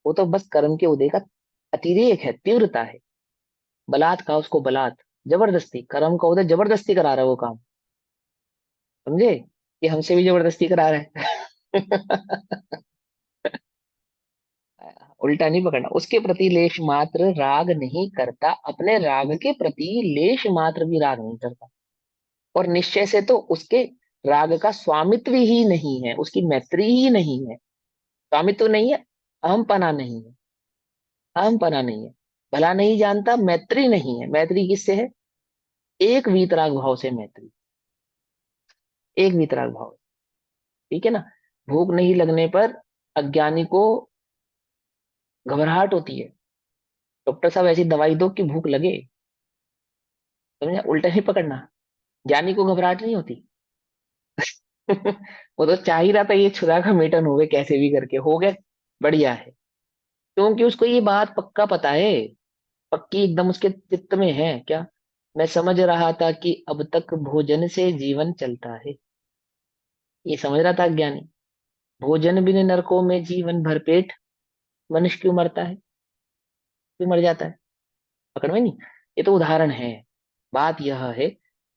वो तो बस कर्म के उदय का अतिरेक है, तीव्रता है। बलात् का उसको बलात्, जबरदस्ती, कर्म का उदय जबरदस्ती करा रहा है वो काम, समझे, कि हमसे भी जबरदस्ती करा रहा है। उल्टा नहीं पकड़ना, उसके प्रति लेश मात्र राग नहीं करता, अपने राग के प्रति लेश मात्र भी राग नहीं करता। और निश्चय से तो उसके राग का स्वामित्व ही नहीं है, उसकी मैत्री ही नहीं है। स्वामित्व नहीं है, अहम पना नहीं है, अहम पना नहीं है। भला नहीं जानता, मैत्री नहीं है। मैत्री किससे है, एक वीतराग भाव से मैत्री, एक वीतराग भाव, ठीक है ना। भूख नहीं लगने पर अज्ञानी को घबराहट होती है, डॉक्टर साहब ऐसी दवाई दो कि भूख लगे, समझे, उल्टा नहीं पकड़ना। ज्ञानी को घबराहट नहीं होती। वो तो चाह ही रहा था ये छुरा का मेटन हो गए, कैसे भी करके हो गया, बढ़िया है। क्योंकि उसको ये बात पक्का पता है, पक्की एकदम उसके चित्त में है क्या, मैं समझ रहा था कि अब तक भोजन से जीवन चलता है। ये समझ रहा था ज्ञानी, भोजन बिन नरकों में जीवन भर पेट, मनुष्य क्यों मरता है, क्यों मर जाता है। पकड़ में नहीं, ये तो उदाहरण है। बात यह है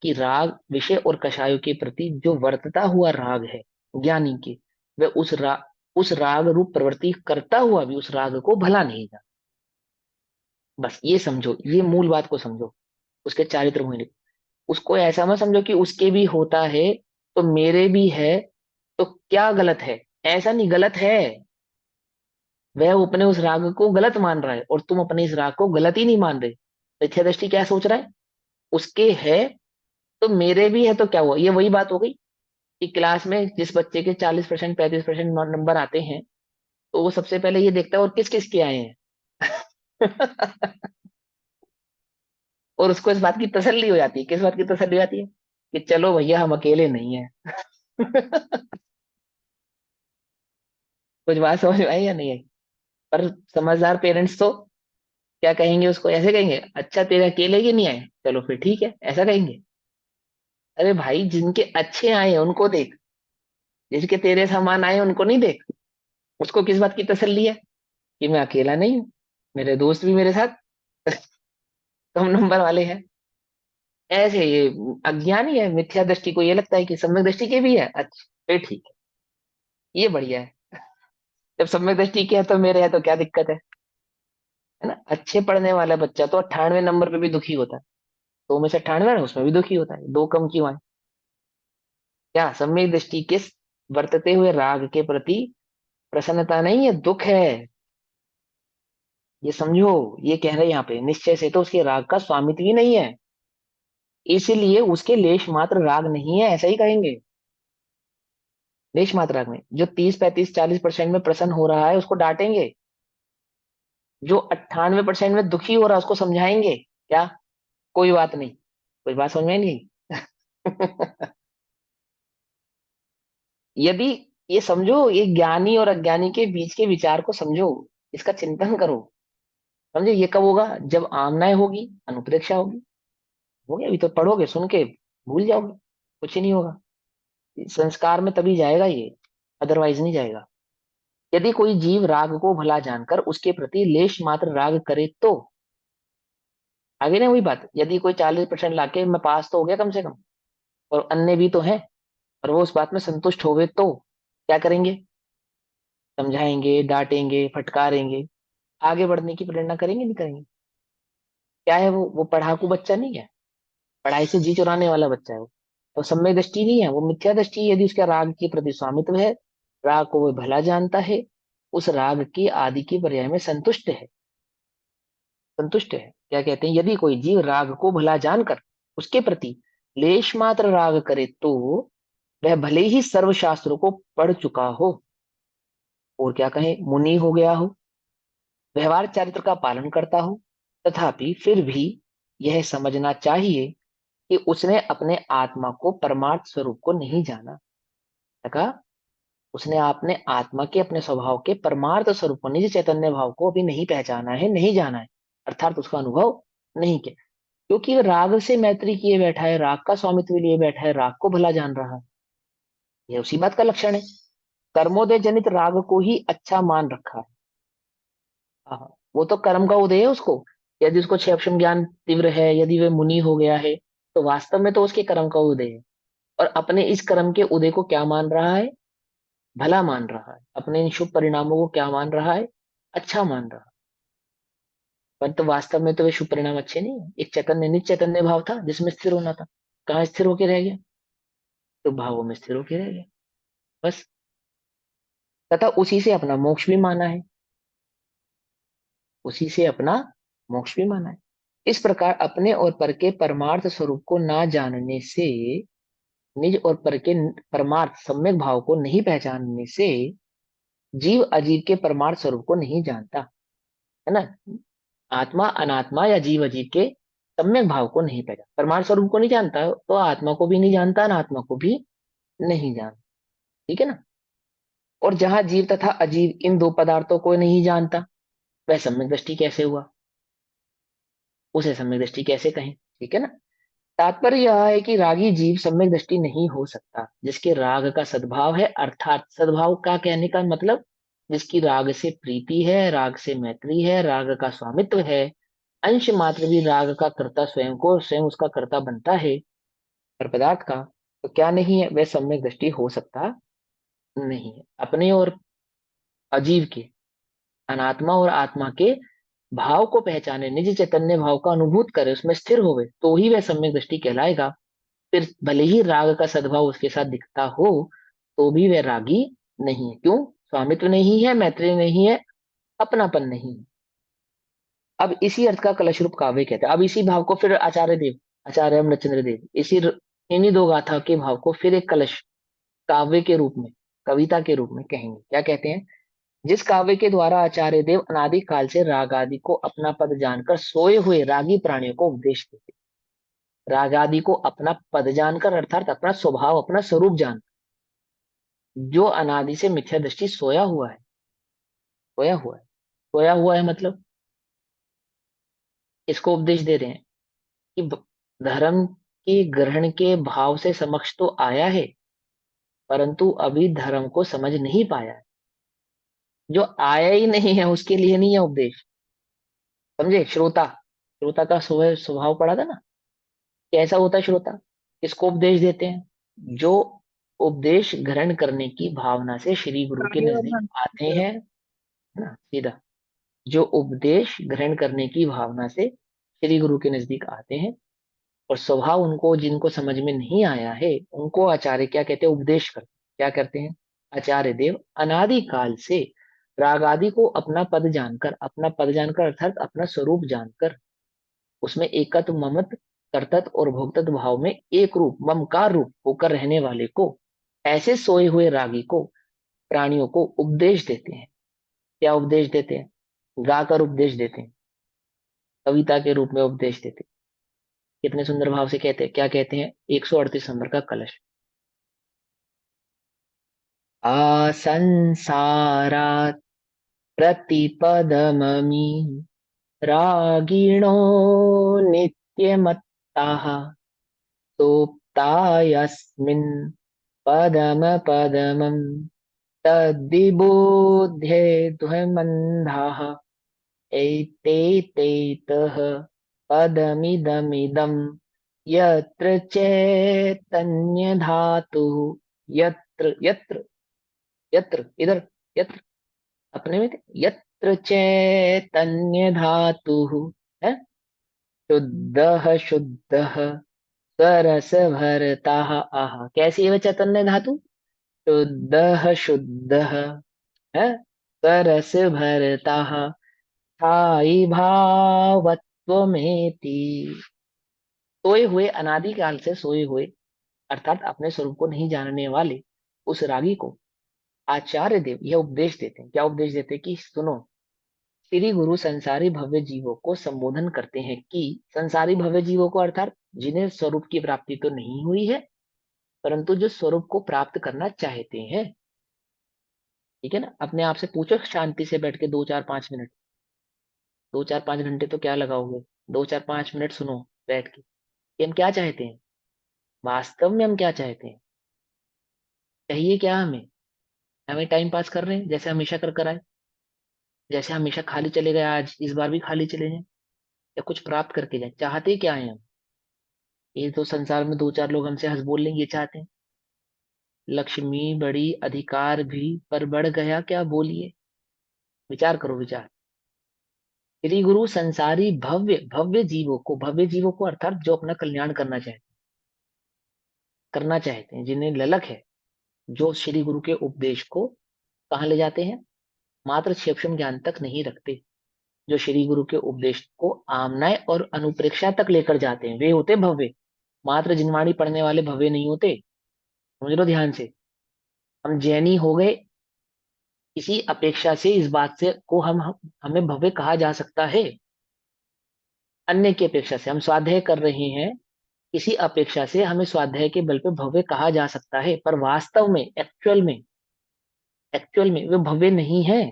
कि राग विषय और कषायों के प्रति जो वर्तता हुआ राग है ज्ञानी के, वह उस राग रूप प्रवृत्ति करता हुआ भी उस राग को भला नहीं जान। बस ये समझो, ये मूल बात को समझो। उसके चारित्र मोहिनी, उसको ऐसा मत समझो कि उसके भी होता है तो मेरे भी है, तो क्या गलत है। ऐसा नहीं, गलत है। वह अपने उस राग को गलत मान रहा है और तुम अपने इस राग को गलत ही नहीं मान रहे। मिथ्या दृष्टि क्या सोच रहा है, उसके है तो मेरे भी है, तो क्या हुआ, ये वही बात हो गई कि क्लास में जिस बच्चे के 40% 35% नंबर आते हैं, तो वो सबसे पहले ये देखता है और किस किस के आए हैं। और उसको इस बात की तसल्ली हो जाती है, किस बात की तसल्ली हो जाती है, कि चलो भैया हम अकेले नहीं है। कुछ बात समझ में आई या नहीं आई। पर समझदार पेरेंट्स तो क्या कहेंगे, उसको ऐसे कहेंगे, अच्छा तेरे अकेले के नहीं आए, चलो फिर ठीक है, ऐसा कहेंगे। अरे भाई, जिनके अच्छे आए हैं उनको देख, जिसके तेरे समान आए उनको नहीं देख। उसको किस बात की तसल्ली है कि मैं अकेला नहीं हूँ, मेरे दोस्त भी मेरे साथ कम नंबर वाले हैं। ऐसे ये अज्ञानी है, मिथ्या दृष्टि को ये लगता है कि सम्यक दृष्टि के भी है, अच्छा फिर ठीक है, ये बढ़िया है। जब सम्यक दृष्टि के है तो मेरे है तो क्या दिक्कत है ना। अच्छे पढ़ने वाला बच्चा तो 98 नंबर पे भी दुखी होता है, 100 में से 98 है उसमें भी दुखी होता है, दो कम क्यों आए। क्या सम्यक दृष्टि के वर्तते हुए राग के प्रति प्रसन्नता नहीं है, दुख है। ये समझो, ये कह रहे हैं यहाँ पे, निश्चय से तो उसके राग का स्वामित्व ही नहीं है, इसीलिए उसके लेश मात्र राग नहीं है, ऐसा ही कहेंगे। लेश मात्रा में जो 30 35 40% में प्रसन्न हो रहा है उसको डांटेंगे, जो 98% में दुखी हो रहा है उसको समझाएंगे क्या? कोई बात नहीं, कोई बात समझ में नहीं। यदि ये समझो, ये ज्ञानी और अज्ञानी के बीच के विचार को समझो, इसका चिंतन करो। समझे? ये कब होगा? जब आमनाएं होगी, अनुप्रेक्षा होगी। हो गया, अभी तो पढ़ोगे, सुन के भूल जाओगे, कुछ ही नहीं होगा। संस्कार में तभी जाएगा ये, अदरवाइज नहीं जाएगा। यदि कोई जीव राग को भला जानकर उसके प्रति लेश मात्र राग करे तो, आगे ना वही बात, यदि कोई 40% लाके मैं पास तो हो गया कम से कम, और अन्य भी तो है, और वो उस बात में संतुष्ट हो गए तो क्या करेंगे? समझाएंगे, डांटेंगे, फटकारेंगे, आगे बढ़ने की प्रेरणा करेंगे, नहीं करेंगे? क्या है वो पढ़ाकू बच्चा नहीं है, पढ़ाई से जी चुराने वाला बच्चा है वो। तो सम्यक दृष्टि नहीं है, वो मिथ्या दृष्टि है। यदि उसका राग के प्रति स्वामित्व है, राग को वो भला जानता है, उस राग की आदि की पर्याय में संतुष्ट है। संतुष्ट है, क्या कहते हैं, यदि कोई जीव राग को भला जानकर उसके प्रति लेश मात्र राग करे तो वह भले ही सर्व शास्त्रों को पढ़ चुका हो, और क्या कहें, मुनि हो गया हो, व्यवहार चरित्र का पालन करता हो, तथापि फिर भी यह समझना चाहिए कि उसने अपने आत्मा को परमार्थ स्वरूप को नहीं जाना। कहा, उसने अपने आत्मा के, अपने स्वभाव के परमार्थ स्वरूप को, निज चैतन्य भाव को अभी नहीं पहचाना है, नहीं जाना है, अर्थात उसका अनुभव नहीं किया। क्योंकि वह राग से मैत्री किए बैठा है, राग का स्वामित्व लिए बैठा है, राग को भला जान रहा है। यह उसी बात का लक्षण है। कर्मोदय जनित राग को ही अच्छा मान रखा है। हाँ, वो तो कर्म का उदय है उसको। यदि उसको छह अक्षम ज्ञान तीव्र है, यदि वह मुनि हो गया है, तो वास्तव में तो उसके कर्म का उदय है। और अपने इस कर्म के उदय को क्या मान रहा है? भला मान रहा है। अपने इन शुभ परिणामों को क्या मान रहा है? अच्छा मान रहा है। पर तो वास्तव में तो वे शुभ परिणाम अच्छे नहीं है। एक चैतन्य, नित्य चैतन्य भाव था जिसमें स्थिर होना था, कहाँ स्थिर होके रह गया? तो भावों में स्थिर होके रह गया, बस। तथा उसी से अपना मोक्ष भी माना है, उसी से अपना मोक्ष भी माना है। इस प्रकार अपने और पर के परमार्थ स्वरूप को ना जानने से, निज और पर के परमार्थ सम्यक भाव को नहीं पहचानने से, जीव अजीव के परमार्थ स्वरूप को नहीं जानता, है ना? आत्मा अनात्मा या जीव अजीव के सम्यक भाव को नहीं पहचानता, परमार्थ स्वरूप को नहीं जानता, तो आत्मा को भी नहीं जानता, अनात्मा को भी नहीं जानता। ठीक है ना? और जहां जीव तथा अजीव इन दो पदार्थों को नहीं जानता, वह सम्यक दृष्टि कैसे हुआ? उसे सम्यक दृष्टि कैसे कहें? ठीक है ना? तात्पर्य यह है कि रागी जीव सम्यक दृष्टि नहीं हो सकता, जिसके राग का सद्भाव है, अर्थात सद्भाव का कहने का मतलब जिसकी राग से प्रीति है, राग से मैत्री है, राग का स्वामित्व है, अंश मात्र भी राग का कर्ता स्वयं को, स्वयं उसका कर्ता बनता है पर पदार्थ का, तो क्या नहीं है? वह सम्यक दृष्टि हो सकता नहीं है। अपने और अजीव के, अनात्मा और आत्मा के भाव को पहचाने, निज चैतन्य भाव का अनुभूत करे, उसमें स्थिर होवे, तो ही वह सम्यक दृष्टि कहलाएगा। फिर भले ही राग का सद्भाव उसके साथ दिखता हो, तो भी वह रागी नहीं है। क्यों? स्वामित्व नहीं है, मैत्री नहीं है, अपनापन नहीं है। अब इसी अर्थ का कलश रूप काव्य कहते हैं। अब इसी भाव को फिर आचार्य देव, आचार्य अमृतचंद्र देव, इन्हीं दो गाथा के भाव को फिर एक कलश काव्य के रूप में, कविता के रूप में कहेंगे। क्या कहते हैं? जिस काव्य के द्वारा आचार्य देव अनादि काल से राग आदि को अपना पद जानकर सोए हुए रागी प्राणियों को उपदेश देते, राग आदि को अपना पद जानकर, अर्थात अपना स्वभाव, अपना स्वरूप जान, जो अनादि से मिथ्या दृष्टि सोया हुआ है, सोया हुआ है, सोया हुआ है मतलब इसको उपदेश दे रहे हैं कि धर्म के ग्रहण के भाव से समक्ष तो आया है, परंतु अभी धर्म को समझ नहीं पाया है। जो आया ही नहीं है उसके लिए नहीं है उपदेश। समझे? श्रोता, श्रोता का स्वभाव पड़ा था ना, कैसा होता है श्रोता? किसको उपदेश देते हैं? जो उपदेश ग्रहण करने की भावना से श्री गुरु के आगे और नजदीक मन आते हैं, है ना, सीधा। जो उपदेश ग्रहण करने की भावना से श्री गुरु के नजदीक आते हैं, और स्वभाव उनको, जिनको समझ में नहीं आया है, उनको आचार्य क्या कहते हैं? उपदेश करते हैं। क्या करते हैं? आचार्य देव अनादि काल से राग आदि को अपना पद जानकर, अपना पद जानकर अर्थात अपना स्वरूप जानकर, उसमें एकत्व, ममत्व, कर्तृत्व और भोक्तृत्व भाव में एक रूप, ममकार रूप होकर रहने वाले को ऐसे सोए हुए रागी को प्राणियों को उपदेश देते हैं। क्या उपदेश देते हैं? गाकर उपदेश देते हैं, कविता के रूप में उपदेश देते हैं। कितने सुंदर भाव से कहते हैं, क्या कहते हैं? 138 नंबर का कलश। असंसारात् प्रतिपदममि रागिणो नित्यमत्ताः सोप्ता यस्मिन् पदमपदमं तद्विबुध्ये ध्वमन्धाः एते तेतः पदमिदमिदं यत्र चैतन्य धातुः यत्र यत्र यत्र इधर यत्र अपने में थे, यत्र चैतन्य धातुः है शुद्धः शुद्धः सरस भरताः आहा। कैसी है वह चैतन्य धातु? शुद्धः शुद्धः है सरस भरताः स्थायी भावत्वमेति। सोए हुए, अनादिकाल से सोए हुए अर्थात अपने स्वरूप को नहीं जानने वाले उस रागी को आचार्य देव यह उपदेश देते हैं। क्या उपदेश देते हैं? कि सुनो, श्री गुरु संसारी भव्य जीवों को संबोधन करते हैं कि संसारी भव्य जीवों को अर्थात जिन्हें स्वरूप की प्राप्ति तो नहीं हुई है, परंतु जो स्वरूप को प्राप्त करना चाहते हैं। ठीक है ना? अपने आप से पूछो शांति से बैठ के 2 4 5 मिनट, 2 4 5 घंटे तो क्या लगाओगे? 2 4 5 मिनट सुनो बैठ के कि हम क्या चाहते हैं, वास्तव में हम क्या चाहते हैं, चाहिए क्या हमें? हमें टाइम पास कर रहे हैं जैसे हमेशा कर कर आए, जैसे हमेशा खाली चले गए, आज इस बार भी खाली चले जाएं, या कुछ प्राप्त करके जाए? चाहते क्या है हम? ये तो संसार में 2 4 लोग हमसे हंस बोल लेंगे, ये चाहते हैं। लक्ष्मी बड़ी अधिकार भी, पर बढ़ गया क्या बोलिए? विचार करो विचार। श्री गुरु संसारी भव्य भव्य जीवों को, भव्य जीवों को अर्थात जो अपना कल्याण करना चाहते हैं, जिन्हें ललक है, जो श्री गुरु के उपदेश को कहाँ ले जाते हैं? मात्र क्षेपशम ज्ञान तक नहीं रखते। जो श्री गुरु के उपदेश को आमनाय और अनुप्रेक्षा तक लेकर जाते हैं वे होते भव्य। मात्र जिनवाणी पढ़ने वाले भव्य नहीं होते। समझ लो ध्यान से। हम जैनी हो गए इसी अपेक्षा से, इस बात से को हमें भव्य कहा जा सकता है। अन्य की अपेक्षा से हम स्वाध्याय कर रहे हैं, इसी अपेक्षा से हमें स्वाध्याय के बल पे भव्य कहा जा सकता है, पर वास्तव में एक्चुअल में वे भव्य नहीं है।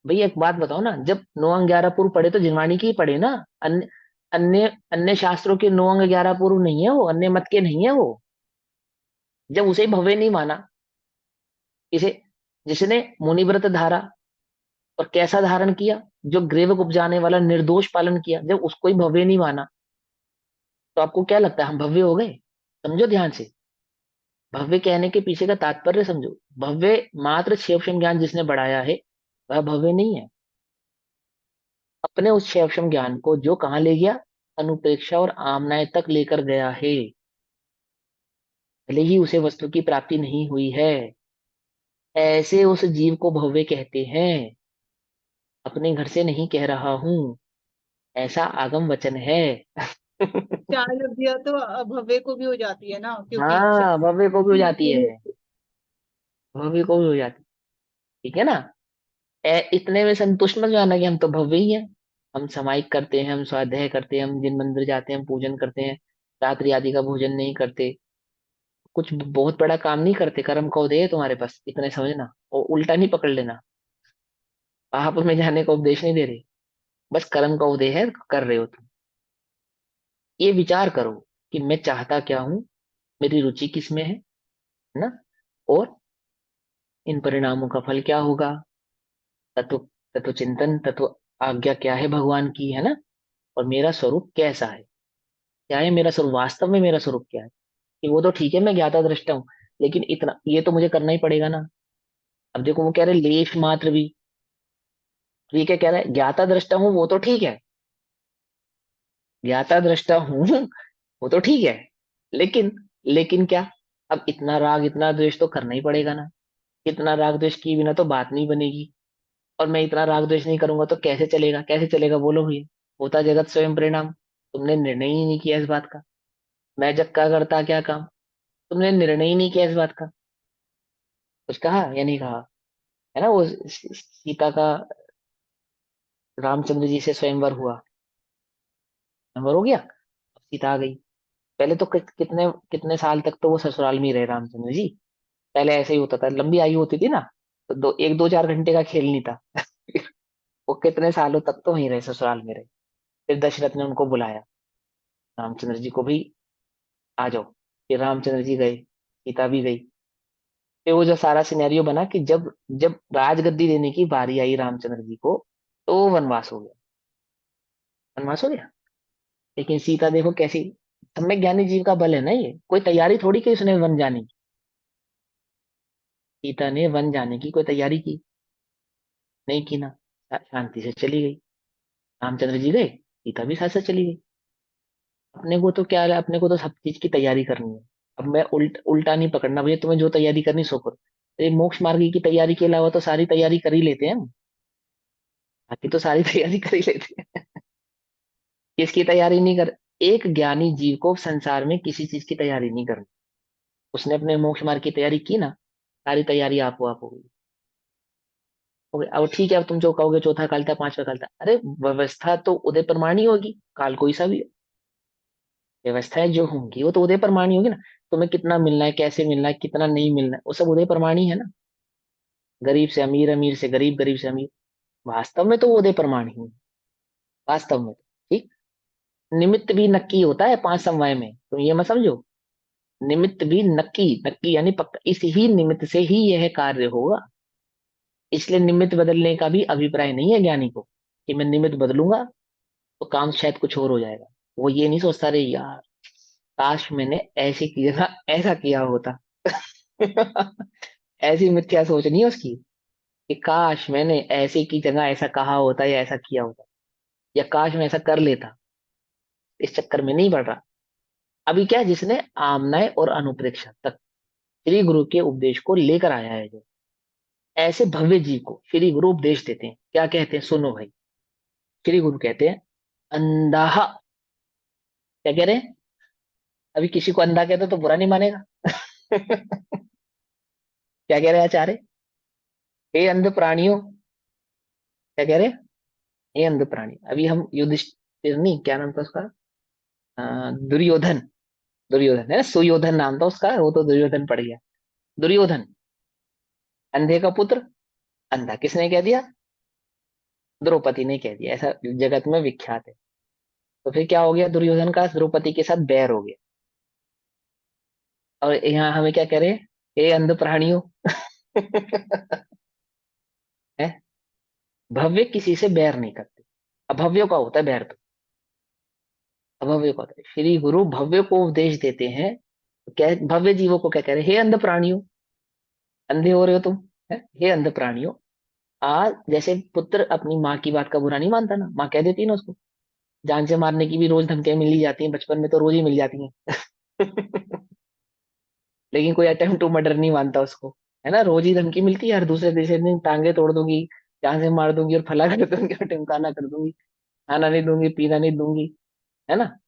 भैया एक बात बताओ ना, जब 9 अंग 11 पूर्व पढ़े तो जिनवाणी की ही पढ़े ना। अन्य अन्य अन्य शास्त्रों के 9 अंग 11 पूर्व नहीं है वो, अन्य मत के नहीं है वो। जब उसे भव्य नहीं माना, इसे जिसने मुनिव्रत धारा और कैसा धारण किया, जो ग्रेवक उपजाने वाला निर्दोष पालन किया, जब उसको ही भव्य नहीं माना, तो आपको क्या लगता है हम भव्य हो गए? समझो ध्यान से। भव्य कहने के पीछे का तात्पर्य समझो। भव्य मात्र क्षेपशम ज्ञान जिसने बढ़ाया है वह भव्य नहीं है। अपने उस क्षेपशम ज्ञान को जो कहाँ ले गया, अनुप्रेक्षा और आमनाय तक लेकर गया है, भले ही उसे वस्तु की प्राप्ति नहीं हुई है, ऐसे उस जीव को भव्य कहते हैं। अपने घर से नहीं कह रहा हूं, ऐसा आगम वचन है। चार लफ्जियां तो भव्य को भी हो जाती है ना, क्योंकि हाँ, भव्य को भी हो जाती है, भव्य को भी हो जाती है। ठीक है ना? इतने में संतुष्ट मत जाना कि हम तो भव्य ही हैं। हम समाहिक करते हैं, हम स्वाध्याय करते हैं, हम जिन मंदिर जाते हैं हम पूजन करते हैं, रात्रि आदि का भोजन नहीं करते, कुछ बहुत बड़ा काम नहीं करते। कर्म का उदय है तुम्हारे पास, इतने समझना, और उल्टा नहीं पकड़ लेना। पाप में जाने का उपदेश नहीं दे रहे, बस कर्म का उदय है, कर रहे हो तुम। ये विचार करो कि मैं चाहता क्या हूं, मेरी रुचि किस में है ना? और इन परिणामों का फल क्या होगा? तत्व तत्व चिंतन, तत्व आज्ञा क्या है भगवान की, है ना? और मेरा स्वरूप कैसा है, क्या है मेरा स्वरूप, वास्तव में मेरा स्वरूप क्या है? कि वो तो ठीक है मैं ज्ञाता दृष्टा हूँ, लेकिन इतना ये तो मुझे करना ही पड़ेगा ना। अब देखो वो कह रहे लेश मात्र भी, तो ये क्या कह रहा है? ज्ञाता दृष्टा हूँ वो तो ठीक है, ज्ञाता दृष्टा हूँ वो तो ठीक है, लेकिन लेकिन क्या? अब इतना राग इतना द्वेष तो करना ही पड़ेगा ना। इतना राग द्वेष किए बिना तो बात नहीं बनेगी। और मैं इतना राग द्वेष नहीं करूंगा तो कैसे चलेगा, कैसे चलेगा बोलो भैया? होता जगत स्वयं परिणाम। तुमने निर्णय ही नहीं किया इस बात का। मैं जग का करता क्या काम, तुमने निर्णय ही नहीं किया इस बात का। कुछ कहा या नहीं कहा? है ना, वो सीता का रामचंद्र जी से स्वयंवर हुआ, स्वयंवर हो गया, अब सीता आ गई। पहले तो कितने कितने साल तक तो वो ससुराल में ही रहे रामचंद्र जी। पहले ऐसे ही होता था, लंबी आयु होती थी ना, तो एक दो चार घंटे का खेल नहीं था। वो कितने सालों तक तो वहीं रहे, ससुराल में रहे। फिर दशरथ ने उनको बुलाया, रामचंद्र जी को भी आ जाओ। फिर रामचंद्र जी गए, सीता भी गई। फिर वो जो सारा सिनेरियो बना कि जब जब राजगद्दी देने की बारी आई रामचंद्र जी को, तो वो वनवास हो गया, वनवास हो गया। लेकिन सीता देखो कैसी, सम्यक ज्ञानी जीव का बल है ना, ये कोई तैयारी थोड़ी की उसने वन जाने की। सीता ने वन जाने की कोई तैयारी की नहीं की ना, शांति से चली गई। रामचंद्र जी गए, सीता भी साथ साथ चली गई। अपने को तो क्या है, अपने को तो सब चीज की तैयारी करनी है। अब मैं उल्टा नहीं पकड़ना भैया, तुम्हें जो तैयारी करनी सो करो। तो ये मोक्ष मार्ग की तैयारी के अलावा तो सारी तैयारी कर ही लेते हैं हम। बाकी तो सारी तैयारी कर ही लेते हैं। किसकी तैयारी नहीं कर, एक ज्ञानी जीव को संसार में किसी चीज की तैयारी नहीं करनी। उसने अपने मोक्ष मार्ग की तैयारी की ना, सारी तैयारी आपो आप हो गई। हो गई। अब ठीक है, अब तुम जो कहोगे चौथा काल था, पांचवा काल था, अरे व्यवस्था तो उदय प्रमाण ही होगी, काल कोई सा भी हो। व्यवस्थाएं जो होंगी वो तो उदय प्रमाण ही होगी ना। तुम्हें कितना मिलना है, कैसे मिलना है, कितना नहीं मिलना है, वो सब उदय प्रमाण ही है ना। गरीब से अमीर, अमीर से गरीब, गरीब से अमीर, वास्तव में तो वो उदय प्रमाण ही है। वास्तव में तो, ठीक। निमित्त भी नक्की होता है पांच समवाय में, तुम ये मत समझो। निमित्त भी नक्की, नक्की यानी पक्का, इस ही निमित्त से ही यह कार्य होगा। इसलिए निमित्त बदलने का भी अभिप्राय नहीं है ज्ञानी को, कि मैं निमित्त बदलूंगा तो काम शायद कुछ और हो जाएगा। वो ये नहीं सोचता, रे यार काश मैंने ऐसी की जगह ऐसा किया होता। ऐसी मिथ्या सोच नहीं है उसकी, कि काश मैंने ऐसे की जगह ऐसा कहा होता या ऐसा किया होता, या काश मैं ऐसा कर लेता। इस चक्कर में नहीं पड़ रहा। अभी क्या है, जिसने आमनय और अनुप्रेक्षा तक श्री गुरु के उपदेश को लेकर आया है, जो ऐसे भव्य जीव को श्री गुरु उपदेश देते हैं, क्या कहते हैं सुनो भाई। श्री गुरु कहते हैं अंधा, क्या कह रहे हैं? अभी किसी को अंधा कहते तो बुरा नहीं मानेगा। क्या कह रहे हैं आचार्य? हे अंध प्राणियों, क्या कह रहे हैं? हे अंध प्राणी। अभी हम युधिष्ठिर नहीं, क्या नाम था उसका, दुर्योधन, दुर्योधन है ना, सुयोधन नाम था उसका, वो तो दुर्योधन पड़ गया। दुर्योधन अंधे का पुत्र, अंधा किसने कह दिया? द्रौपदी ने कह दिया, ऐसा जगत में विख्यात है। तो फिर क्या हो गया, दुर्योधन का द्रौपदी के साथ बैर हो गया। और यहाँ हमें क्या कह रहे हैं, हे अंध प्राणियों। है, भव्य किसी से बैर नहीं करते। अभव्य का होता है बैर तो, अभव्य का होता है। श्री गुरु भव्य को उपदेश देते हैं, तो क्या भव्य जीवों को क्या कह रहे हैं, हे अंध प्राणियों, अंधे हो रहे हो तुम, है? हे अंध प्राणियों। आज जैसे पुत्र अपनी माँ की बात का बुरा नहीं मानता ना, माँ कह देती है ना उसको, जान से मारने की भी रोज धमकियां मिल ही जाती हैं, बचपन में तो रोज ही मिल जाती हैं। लेकिन कोई अटेम्प्ट टू मर्डर नहीं मानता उसको, है ना, रोज ही धमकी मिलती है, हर दूसरे तीसरे दिन टांगे तोड़ दूंगी, जान से मार दूंगी और फला कर दूंगी और टिमकाना कर दूंगी, खाना नहीं दूंगी, पीना नहीं दूंगी, है ना।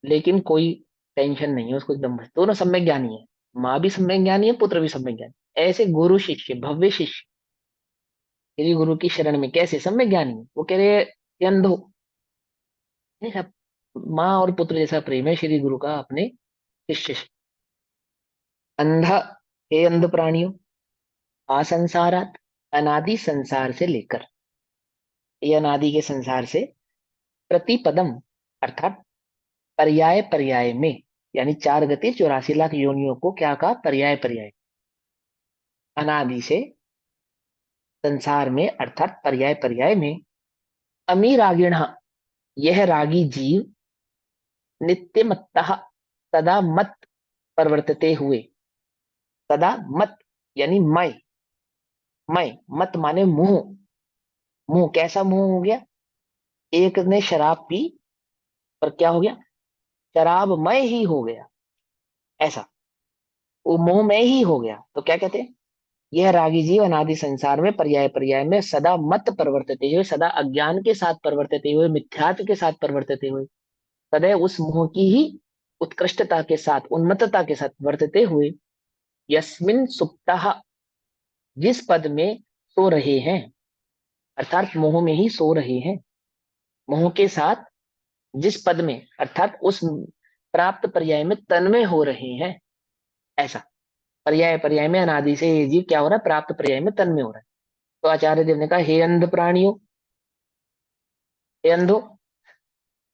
लेकिन कोई टेंशन नहीं है उसको, एकदम बस दोनों सम्यक ज्ञानी है। माँ भी सम्यक ज्ञानी है, पुत्र भी सम्यक ज्ञानी। ऐसे गुरु शिष्य, भव्य शिष्य श्री गुरु की शरण में कैसे सम्यक ज्ञानी है, वो कह रहे हैं, "ये अंधो"। देखा, माँ और पुत्र जैसा प्रेम है श्री गुरु का अपने शिष्य से। अंधा, हे अंध प्राणियों, असंसारात, अनादि संसार से लेकर, ये अनादि के संसार से, प्रतिपदम अर्थात पर्याय पर्याय में, यानी चार गति 84 लाख योनियों को क्या कहा, पर्याय पर्याय। अनादि से संसार में अर्थात पर्याय पर्याय में, अमी रागिण, यह रागी जीव, नित्य मत्तः, सदा मत परिवर्तते हुए, सदा मत यानी मय, मय मत माने मुंह, मुंह कैसा मुंह हो गया, एक ने शराब पी पर क्या हो गया, शराबमय ही हो गया, ऐसा वो मोह में ही हो गया। तो क्या कहते हैं, यह रागी जीव अनादि संसार में पर्याय पर्याय में सदा मत परिवर्तते हुए, सदा अज्ञान के साथ परिवर्तते हुए, मिथ्यात्व के साथ परिवर्तते हुए, सदैव उस मोह की ही उत्कृष्टता के साथ, उन्मत्तता के साथ वर्तते हुए, यस्मिन सुप्तः, जिस पद में सो रहे हैं, अर्थात मोह में ही सो रहे हैं, मोह के साथ जिस पद में, अर्थात उस प्राप्त पर्याय में तन्मय हो रहे हैं, ऐसा। पर्याय पर्याय में अनादि से ये जीव क्या हो रहा है, प्राप्त पर्याय में तन्मय हो रहा है। तो आचार्य देव ने कहा, हे अंध प्राणियों, हे अंधो,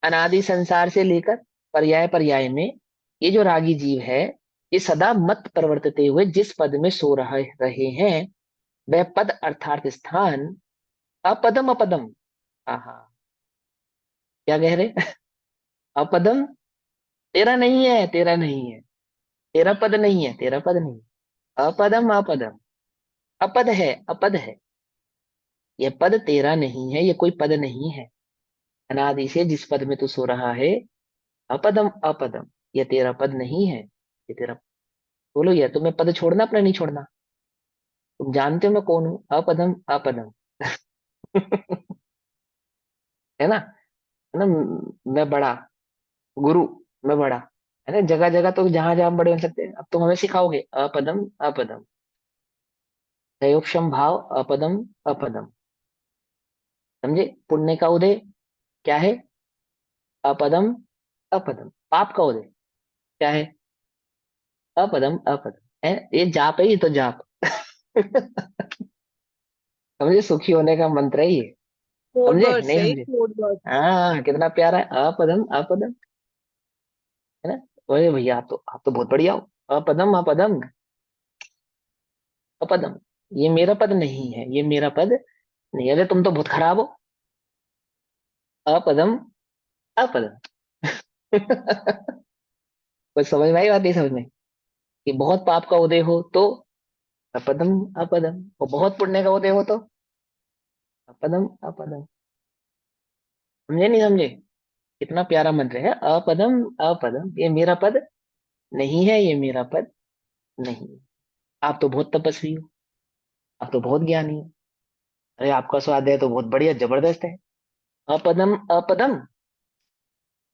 अनादि संसार से लेकर पर्याय पर्याय में ये जो रागी जीव है, ये सदा मत परिवर्तते हुए जिस पद में सो रहे हैं, वह पद अर्थात स्थान अपदम अपदम। आहा, क्या कह रहे? अपदम, तेरा नहीं है, तेरा नहीं है, तेरा पद नहीं है, तेरा पद नहीं है। अपदम अपदम, अपद है, अपद है। ये पद तेरा नहीं है, ये कोई पद नहीं है। अनादि से जिस पद में तू सो रहा है, अपदम अपदम, ये तेरा पद नहीं है, ये तेरा। बोलो, ये तुम्हें पद छोड़ना अपना, नहीं छोड़ना? तुम जानते हो मैं कौन हूं, अपदम अपदम। है ना? है ना? मैं बड़ा, गुरु, मैं बड़ा, है ना? जगह जगह तो जहां जहां हम बड़े बन सकते हैं, अब तुम हमें सिखाओगे अपदम अपदम। तयोक्षम भाव अपदम अपदम। समझे? पुण्य का उदय क्या है? अपदम अपदम। पाप का उदय क्या है? अपदम अपदम। है, ये जाप है, ये तो जाप। समझे? सुखी होने का मंत्र है ये। कोड समझे वर्ड्स नहीं है, समझे? Code word. हाँ, कितना प्यारा है, अपदम अपदम। है ना? अरे भैया, आप तो बहुत बढ़िया हो। अपदम अपदम अपदम, ये मेरा पद नहीं है, ये मेरा पद नहीं। अरे तुम तो बहुत खराब हो। अपदम अपदम। कुछ समझ में आई बात? नहीं समझ में? कि बहुत पाप का उदय हो तो अपदम अपदम, और बहुत पुण्य का उदय हो तो अपदम अपदम। समझे नहीं समझे? कितना प्यारा मंत्र है, अपदम अपदम। ये मेरा पद नहीं है, ये मेरा पद नहीं है। आप तो बहुत तपस्वी हो, आप तो बहुत ज्ञानी हो। अरे आपका स्वाध्याय तो बहुत बढ़िया, जबरदस्त है। अपदम अपदम।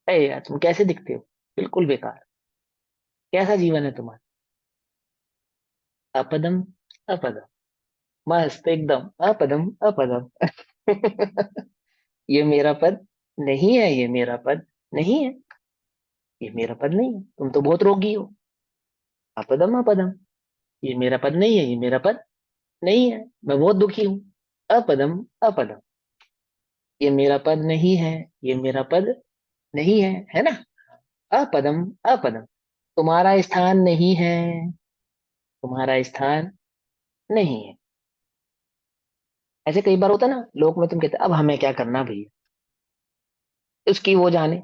अरे यार, तुम कैसे दिखते हो? बिल्कुल बेकार। कैसा जीवन है तुम्हारा? अपदम अपदम, मस्त एकदम, अपदम अपदम। ये मेरा पद नहीं है, ये मेरा पद नहीं है, ये मेरा पद नहीं है। तुम तो बहुत रोगी हो। अपदम अपदम, ये मेरा पद नहीं है, ये मेरा पद नहीं है। मैं बहुत दुखी हूँ। अपदम अपदम, ये मेरा पद नहीं है, ये मेरा पद नहीं है ना? अपदम अपदम, तुम्हारा स्थान नहीं है, तुम्हारा स्थान नहीं है। ऐसे कई बार होता है ना, लोग में तुम कहते अब हमें क्या करना भैया, उसकी वो जाने,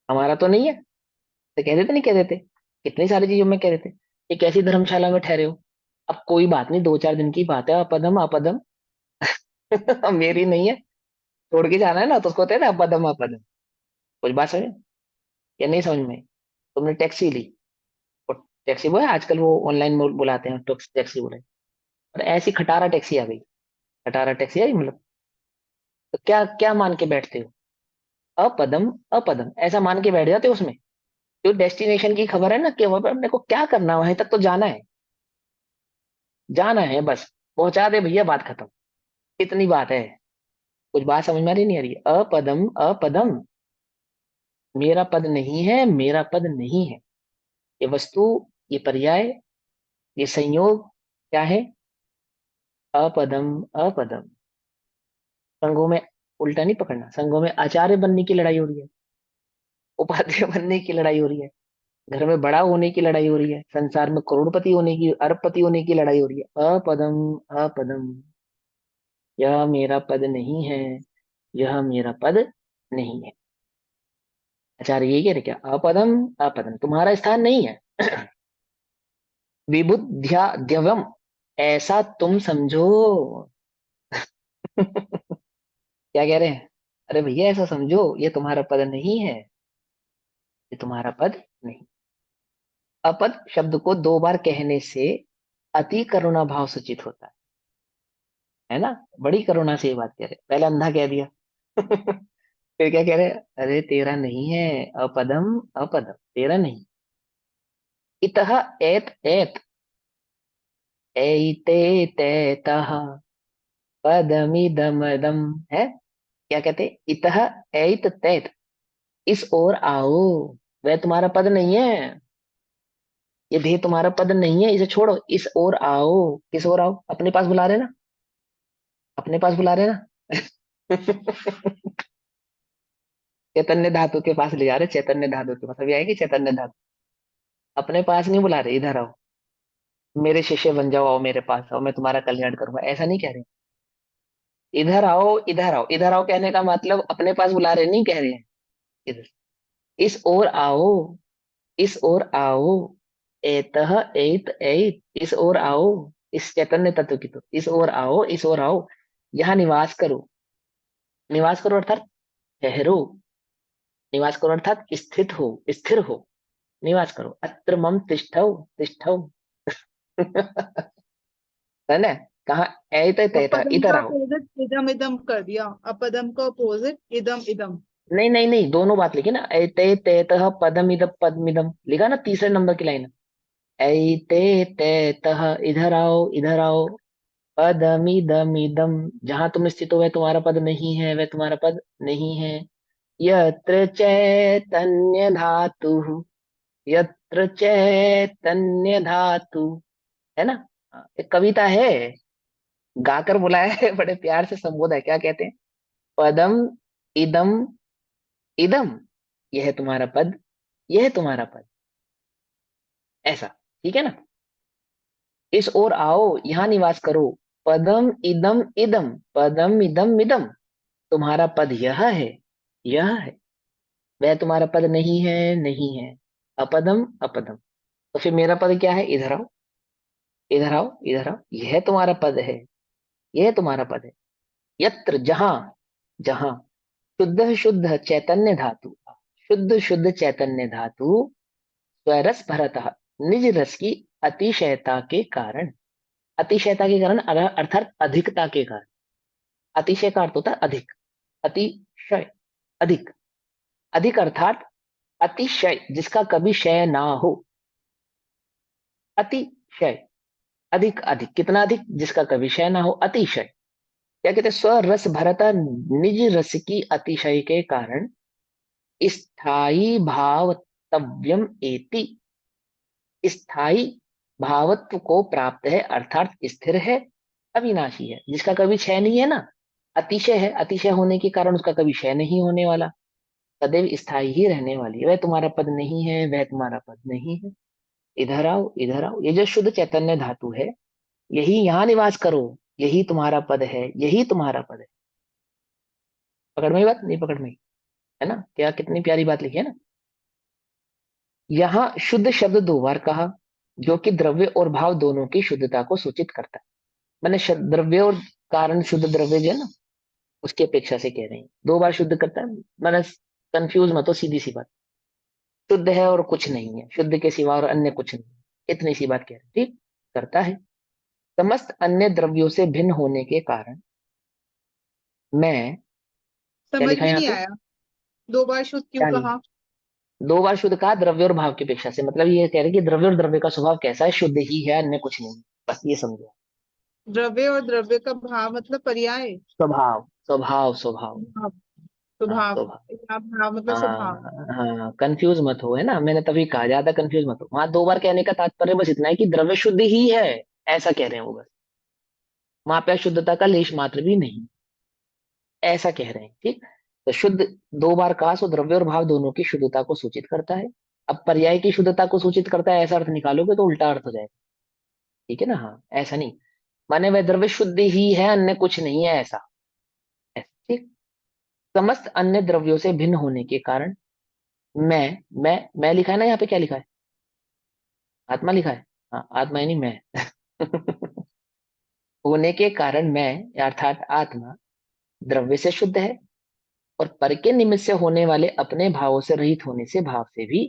हमारा तो नहीं है। तो कह देते नहीं, कह देते, कितनी सारी चीजों में कह देते। एक ऐसी धर्मशाला में ठहरे हो, अब कोई बात नहीं, 2 4 दिन की बात है, अपदम अपदम। मेरी नहीं है, छोड़ के जाना है ना, तो उसको कहते हैं ना अपदम अपदम। कुछ बात समझे या नहीं समझ में? तुमने टैक्सी ली, और टैक्सी बॉय आजकल वो ऑनलाइन बुलाते हैं, टैक्सी बोले, और ऐसी खटारा टैक्सी आ गई, खटारा टैक्सी आई मतलब, तो क्या क्या मान के बैठते हो? अपदम अपदम ऐसा मान के बैठ जाते हो उसमें। जो डेस्टिनेशन की खबर है ना, कि वहां पर अपने को क्या करना है, वहीं तक तो जाना है, जाना है बस, पहुंचा दे भैया, बात खत्म। इतनी बात है। कुछ बात समझ में आ रही नहीं आ रही है? अपदम अपदम, मेरा पद नहीं है, मेरा पद नहीं है। ये वस्तु, ये पर्याय, ये संयोग क्या है? अपदम अपदम। संघों में उल्टा नहीं पकड़ना, संघों में आचार्य बनने की लड़ाई हो रही है, उपाध्याय बनने की लड़ाई हो रही है, घर में बड़ा होने की लड़ाई हो रही है, संसार में करोड़पति होने की, अरबपति होने की लड़ाई हो रही है। अपदम अपदम, यह मेरा पद नहीं है, यह मेरा पद नहीं है। आचार्य ये कह रहे क्या? अपदम अपदम, तुम्हारा स्थान नहीं है। विबुद्ध्या द्यवम, ऐसा तुम समझो। क्या कह रहे हैं? अरे भैया ऐसा समझो, ये तुम्हारा पद नहीं है, ये तुम्हारा पद नहीं। अपद शब्द को 2 बार कहने से अति करुणा भाव सूचित होता है ना? बड़ी करुणा से ये बात कह रहे, पहले अंधा कह दिया। फिर क्या कह रहे? अरे तेरा नहीं है, अपदम अपदम, तेरा नहीं। इतः एत एत, एते तेतः पदमिदमदम है। क्या कहते, इतः एत तैत, इस ओर आओ। वह तुम्हारा पद नहीं है, ये ध्येय तुम्हारा पद नहीं है, इसे छोड़ो, इस ओर आओ। किस ओर आओ? अपने पास बुला रहे ना, अपने पास बुला रहे ना। चैतन्य धातु के पास ले जा रहे, चैतन्य धातु के पास अभी आएगी चैतन्य धातु। अपने पास नहीं बुला रहे, इधर आओ, मेरे शिष्य बन जाओ, आओ मेरे पास आओ, मैं तुम्हारा कल्याण करूंगा, ऐसा नहीं कह रहे। इधर आओ, इधर आओ, इधर आओ कहने का मतलब अपने पास बुला रहे नहीं कह रहे हैं। इधर, इस ओर आओ, इस ओर आओ। एतः एत एत, इस ओर आओ, इस चैतन्य तत्व की तो, इस ओर आओ, इस ओर आओ, यहाँ निवास करो। निवास करो अर्थात ठहरो, निवास करो अर्थात स्थित हो, स्थिर हो, निवास करो। अत्र मम तिष्ठौ, तिष्ठौ। है ना? कहा ऐत तैत, अपदम इधर का आओ। अपोजिट इदम इदम कर दिया, अपदम का अपोजिट इदम इदम। नहीं नहीं नहीं, दोनों बात लिखी ना, ऐते तैतः पदमिदम, पदमिदम लिखा ना तीसरे नंबर की लाइन। ऐते तैतः, इधर आओ, इधर आओ, पदमिदमिदम, जहां तुम स्थित हो वह तुम्हारा पद नहीं है, वह तुम्हारा पद नहीं है। यत्र चैतन्य धातु, यत्र चैतन्य धातु, है ना? एक कविता है, गाकर बुलाया है, बड़े प्यार से संबोधा है, क्या कहते हैं? पदम इदम इदम, यह है तुम्हारा पद, यह है तुम्हारा पद, ऐसा। ठीक है ना? इस ओर आओ, यहाँ निवास करो। पदम इदम इदम, पदम इदम इदम, तुम्हारा पद यह है, यह है। वह तुम्हारा पद नहीं है, नहीं है। अपदम अपदम, तो फिर मेरा पद क्या है? इधर आओ, इधर आओ, इधर आओ, यह तुम्हारा पद है, यह तुम्हारा पद है। यत्र, जहां, जहां शुद्ध शुद्ध चैतन्य धातु, शुद्ध शुद्ध चैतन्य धातु स्वरस भरतः, निज रस की अतिशयता के कारण, अतिशयता के कारण अर्थात अधिकता के कारण। अतिशय का अर्थ होता है अधिक, अतिशय, अधिक, अधिक अर्थात अतिशय, जिसका कभी क्षय ना हो। अतिशय, अधिक, अधिक कितना अधिक? जिसका कभी क्षय ना हो, अतिशय। क्या कहते हैं? स्वरस भरता, निज रस की अतिशय के कारण स्थाई भावतव्यम एति, स्थाई भावत्व को प्राप्त है, अर्थात स्थिर है, अविनाशी है, जिसका कभी क्षय नहीं है ना। अतिशय है, अतिशय होने के कारण उसका कभी क्षय नहीं होने वाला, सदैव स्थायी ही रहने वाली है। वह तुम्हारा पद नहीं है, वह तुम्हारा पद नहीं है। इधर आओ, इधर आओ, ये जो शुद्ध चैतन्य धातु है, यही यहाँ निवास करो, यही तुम्हारा पद है, यही तुम्हारा पद है। पकड़ में आई बात? नहीं पकड़ में आई? है ना? क्या कितनी प्यारी बात लिखी है ना। यहाँ शुद्ध शब्द दो बार कहा, जो कि द्रव्य और भाव दोनों की शुद्धता को सूचित करता है। मैंने द्रव्य और कारण, शुद्ध द्रव्य जो है ना, उसकी अपेक्षा से कह रहे हैं, दो बार शुद्ध करता है। मैंने, कंफ्यूज मत हो, सीधी सी बात। शुद्ध है और कुछ नहीं है, शुद्ध के सिवा और अन्य कुछ नहीं, इतनी सी बात कह रहे हैं। ठीक, करता है। समस्त अन्य द्रव्यों से भिन्न होने के कारण मैं, क्या समझ लिखा है में यहाँ नहीं पे? आया, दो बार शुद्ध क्यों क्या नहीं, कहा? दो बार शुद्ध कहा द्रव्य और भाव की अपेक्षा से, मतलब ये कह रहे हैं कि द्रव्य और द्रव्य का स्वभाव कैसा है? शुद्ध ही है, अन्य कुछ नहीं। बस ये समझो। द्रव्य और द्रव्य का भाव मतलब पर्याय। स्वभाव, स्वभाव, स्वभाव। भाव, हाँ स्वभाव। स्वभाव। या भाव मतलब स्वभाव। हाँ हाँ, कंफ्यूज मत हो, है ना, मैंने तभी कहा ज्यादा कंफ्यूज मत हो। वहां दो बार कहने का तात्पर्य बस इतना है कि द्रव्य शुद्ध ही है, ऐसा कह रहे हैं वो बस। वहां पे अशुद्धता का लेश मात्र भी नहीं, ऐसा कह रहे हैं। ठीक, तो शुद्ध दो बार कहा, सो द्रव्य और भाव दोनों की शुद्धता को सूचित करता है। अब पर्याय की शुद्धता को सूचित करता है, ऐसा अर्थ निकालोगे तो उल्टा अर्थ हो जाएगा। ठीक है ना? हाँ, ऐसा नहीं, माने वह द्रव्य शुद्ध ही है, अन्य कुछ नहीं है, ऐसा। ठीक, समस्त अन्य द्रव्यों से भिन्न होने के कारण मैं लिखा है ना यहाँ पे? क्या लिखा है? आत्मा लिखा है। हाँ, आत्मा यानी मैं। होने के कारण मैं अर्थात आत्मा द्रव्य से शुद्ध है, और पर के निमित्त से होने वाले अपने भावों से रहित होने से भाव से भी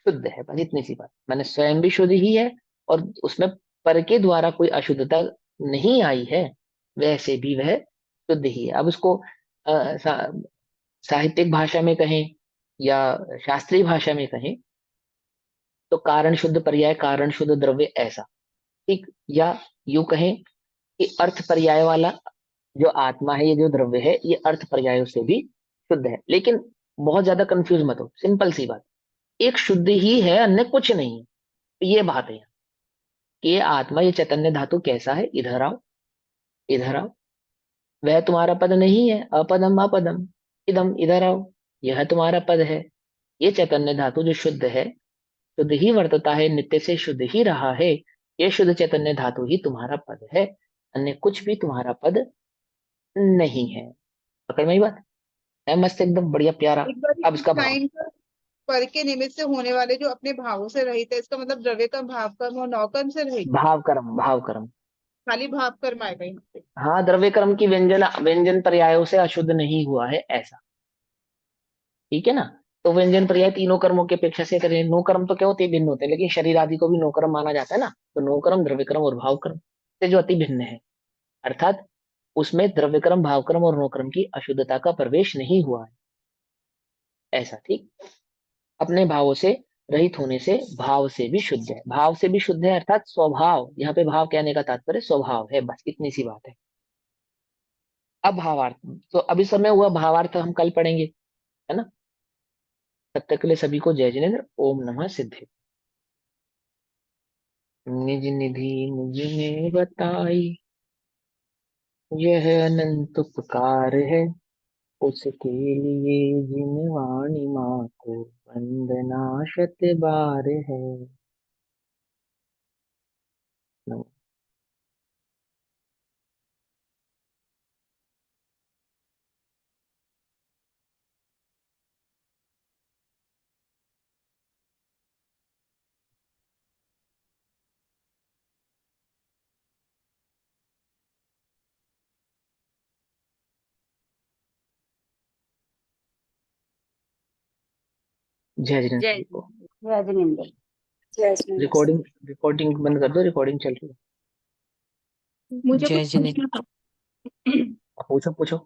शुद्ध है। बस इतनी सी बात, मैंने स्वयं भी शुद्ध ही है, और उसमें पर के द्वारा कोई अशुद्धता नहीं आई है, वैसे भी वह शुद्ध ही है। अब उसको साहित्यिक भाषा में कहें या शास्त्रीय भाषा में कहें, तो कारण शुद्ध पर्याय, कारण शुद्ध द्रव्य, ऐसा। ठीक, या यूं कहें कि अर्थ पर्याय वाला जो आत्मा है, ये जो द्रव्य है, ये अर्थ पर्यायों से भी शुद्ध है। लेकिन बहुत ज्यादा कंफ्यूज मत हो, सिंपल सी बात, एक शुद्ध ही है, अन्य कुछ नहीं है। तो ये बात है कि ये आत्मा, ये चैतन्य धातु कैसा है, इधर आओ, इधर आओ। वह तुम्हारा पद नहीं है, अपदम अपदम, इदम, इधर आओ, यह तुम्हारा पद है। ये चैतन्य धातु जो शुद्ध है, शुद्ध ही वर्तता है, नित्य से शुद्ध ही रहा है, ये शुद्ध चैतन्य धातु ही तुम्हारा पद है, अन्य कुछ भी तुम्हारा पद नहीं है। पकड़ में ही बात है, मस्त एकदम बढ़िया प्यारा। एक बार अब इस इसका भाव। लाइन का पर के निमित्त से होने वाले जो अपने भावों से रहित है, इसका मतलब द्रव्य का भाव कर्म और नौकर्म से रहित है। भाव कर्म, भाव कर्म। खाली भाव कर्म आएगा यहाँ पे। हाँ, द्रव्य कर्म की व्यंजन व्यंजन पर्यायों से अशुद्ध नहीं हुआ है ऐसा, ठीक है ना। तो व्यंजन पर्याय तीनों कर्मों की अपेक्षा से करें, नो कर्म तो क्या होते हैं, भिन्न होते हैं, लेकिन शरीर आदि को भी नो कर्म माना जाता है ना। तो नो कर्म, द्रव्य कर्म और भाव कर्म से जो अति भिन्न है, अर्थात उसमें द्रव्य कर्म, भाव कर्म और नो कर्म की अशुद्धता का प्रवेश नहीं हुआ है ऐसा, ठीक। अपने भावों से रहित होने से भाव से भी शुद्ध है, भाव से भी शुद्ध है, अर्थात स्वभाव, यहाँ पे भाव कहने का तात्पर्य स्वभाव है, बस इतनी सी बात है। अब भावार्थ, तो अभी समय हुआ, भावार्थ हम कल पढ़ेंगे, है ना। तब तक के लिए सभी को जय जिनेन्द्र, ओम नमः सिद्धे। निज निधि निज ने बताई, यह अनंत उपकार है, उसके लिए जिन वाणी माँ को वंदना शत बार है। जय जिनेन्द्र जय सभी को। जय जिनेन्द्र। जय जिनेन्द्र। रिकॉर्डिंग, रिकॉर्डिंग बंद कर दो, रिकॉर्डिंग चल रही है। मुझे जय कुछ जिनेन्द्र। पूछना था। पूछो पूछो।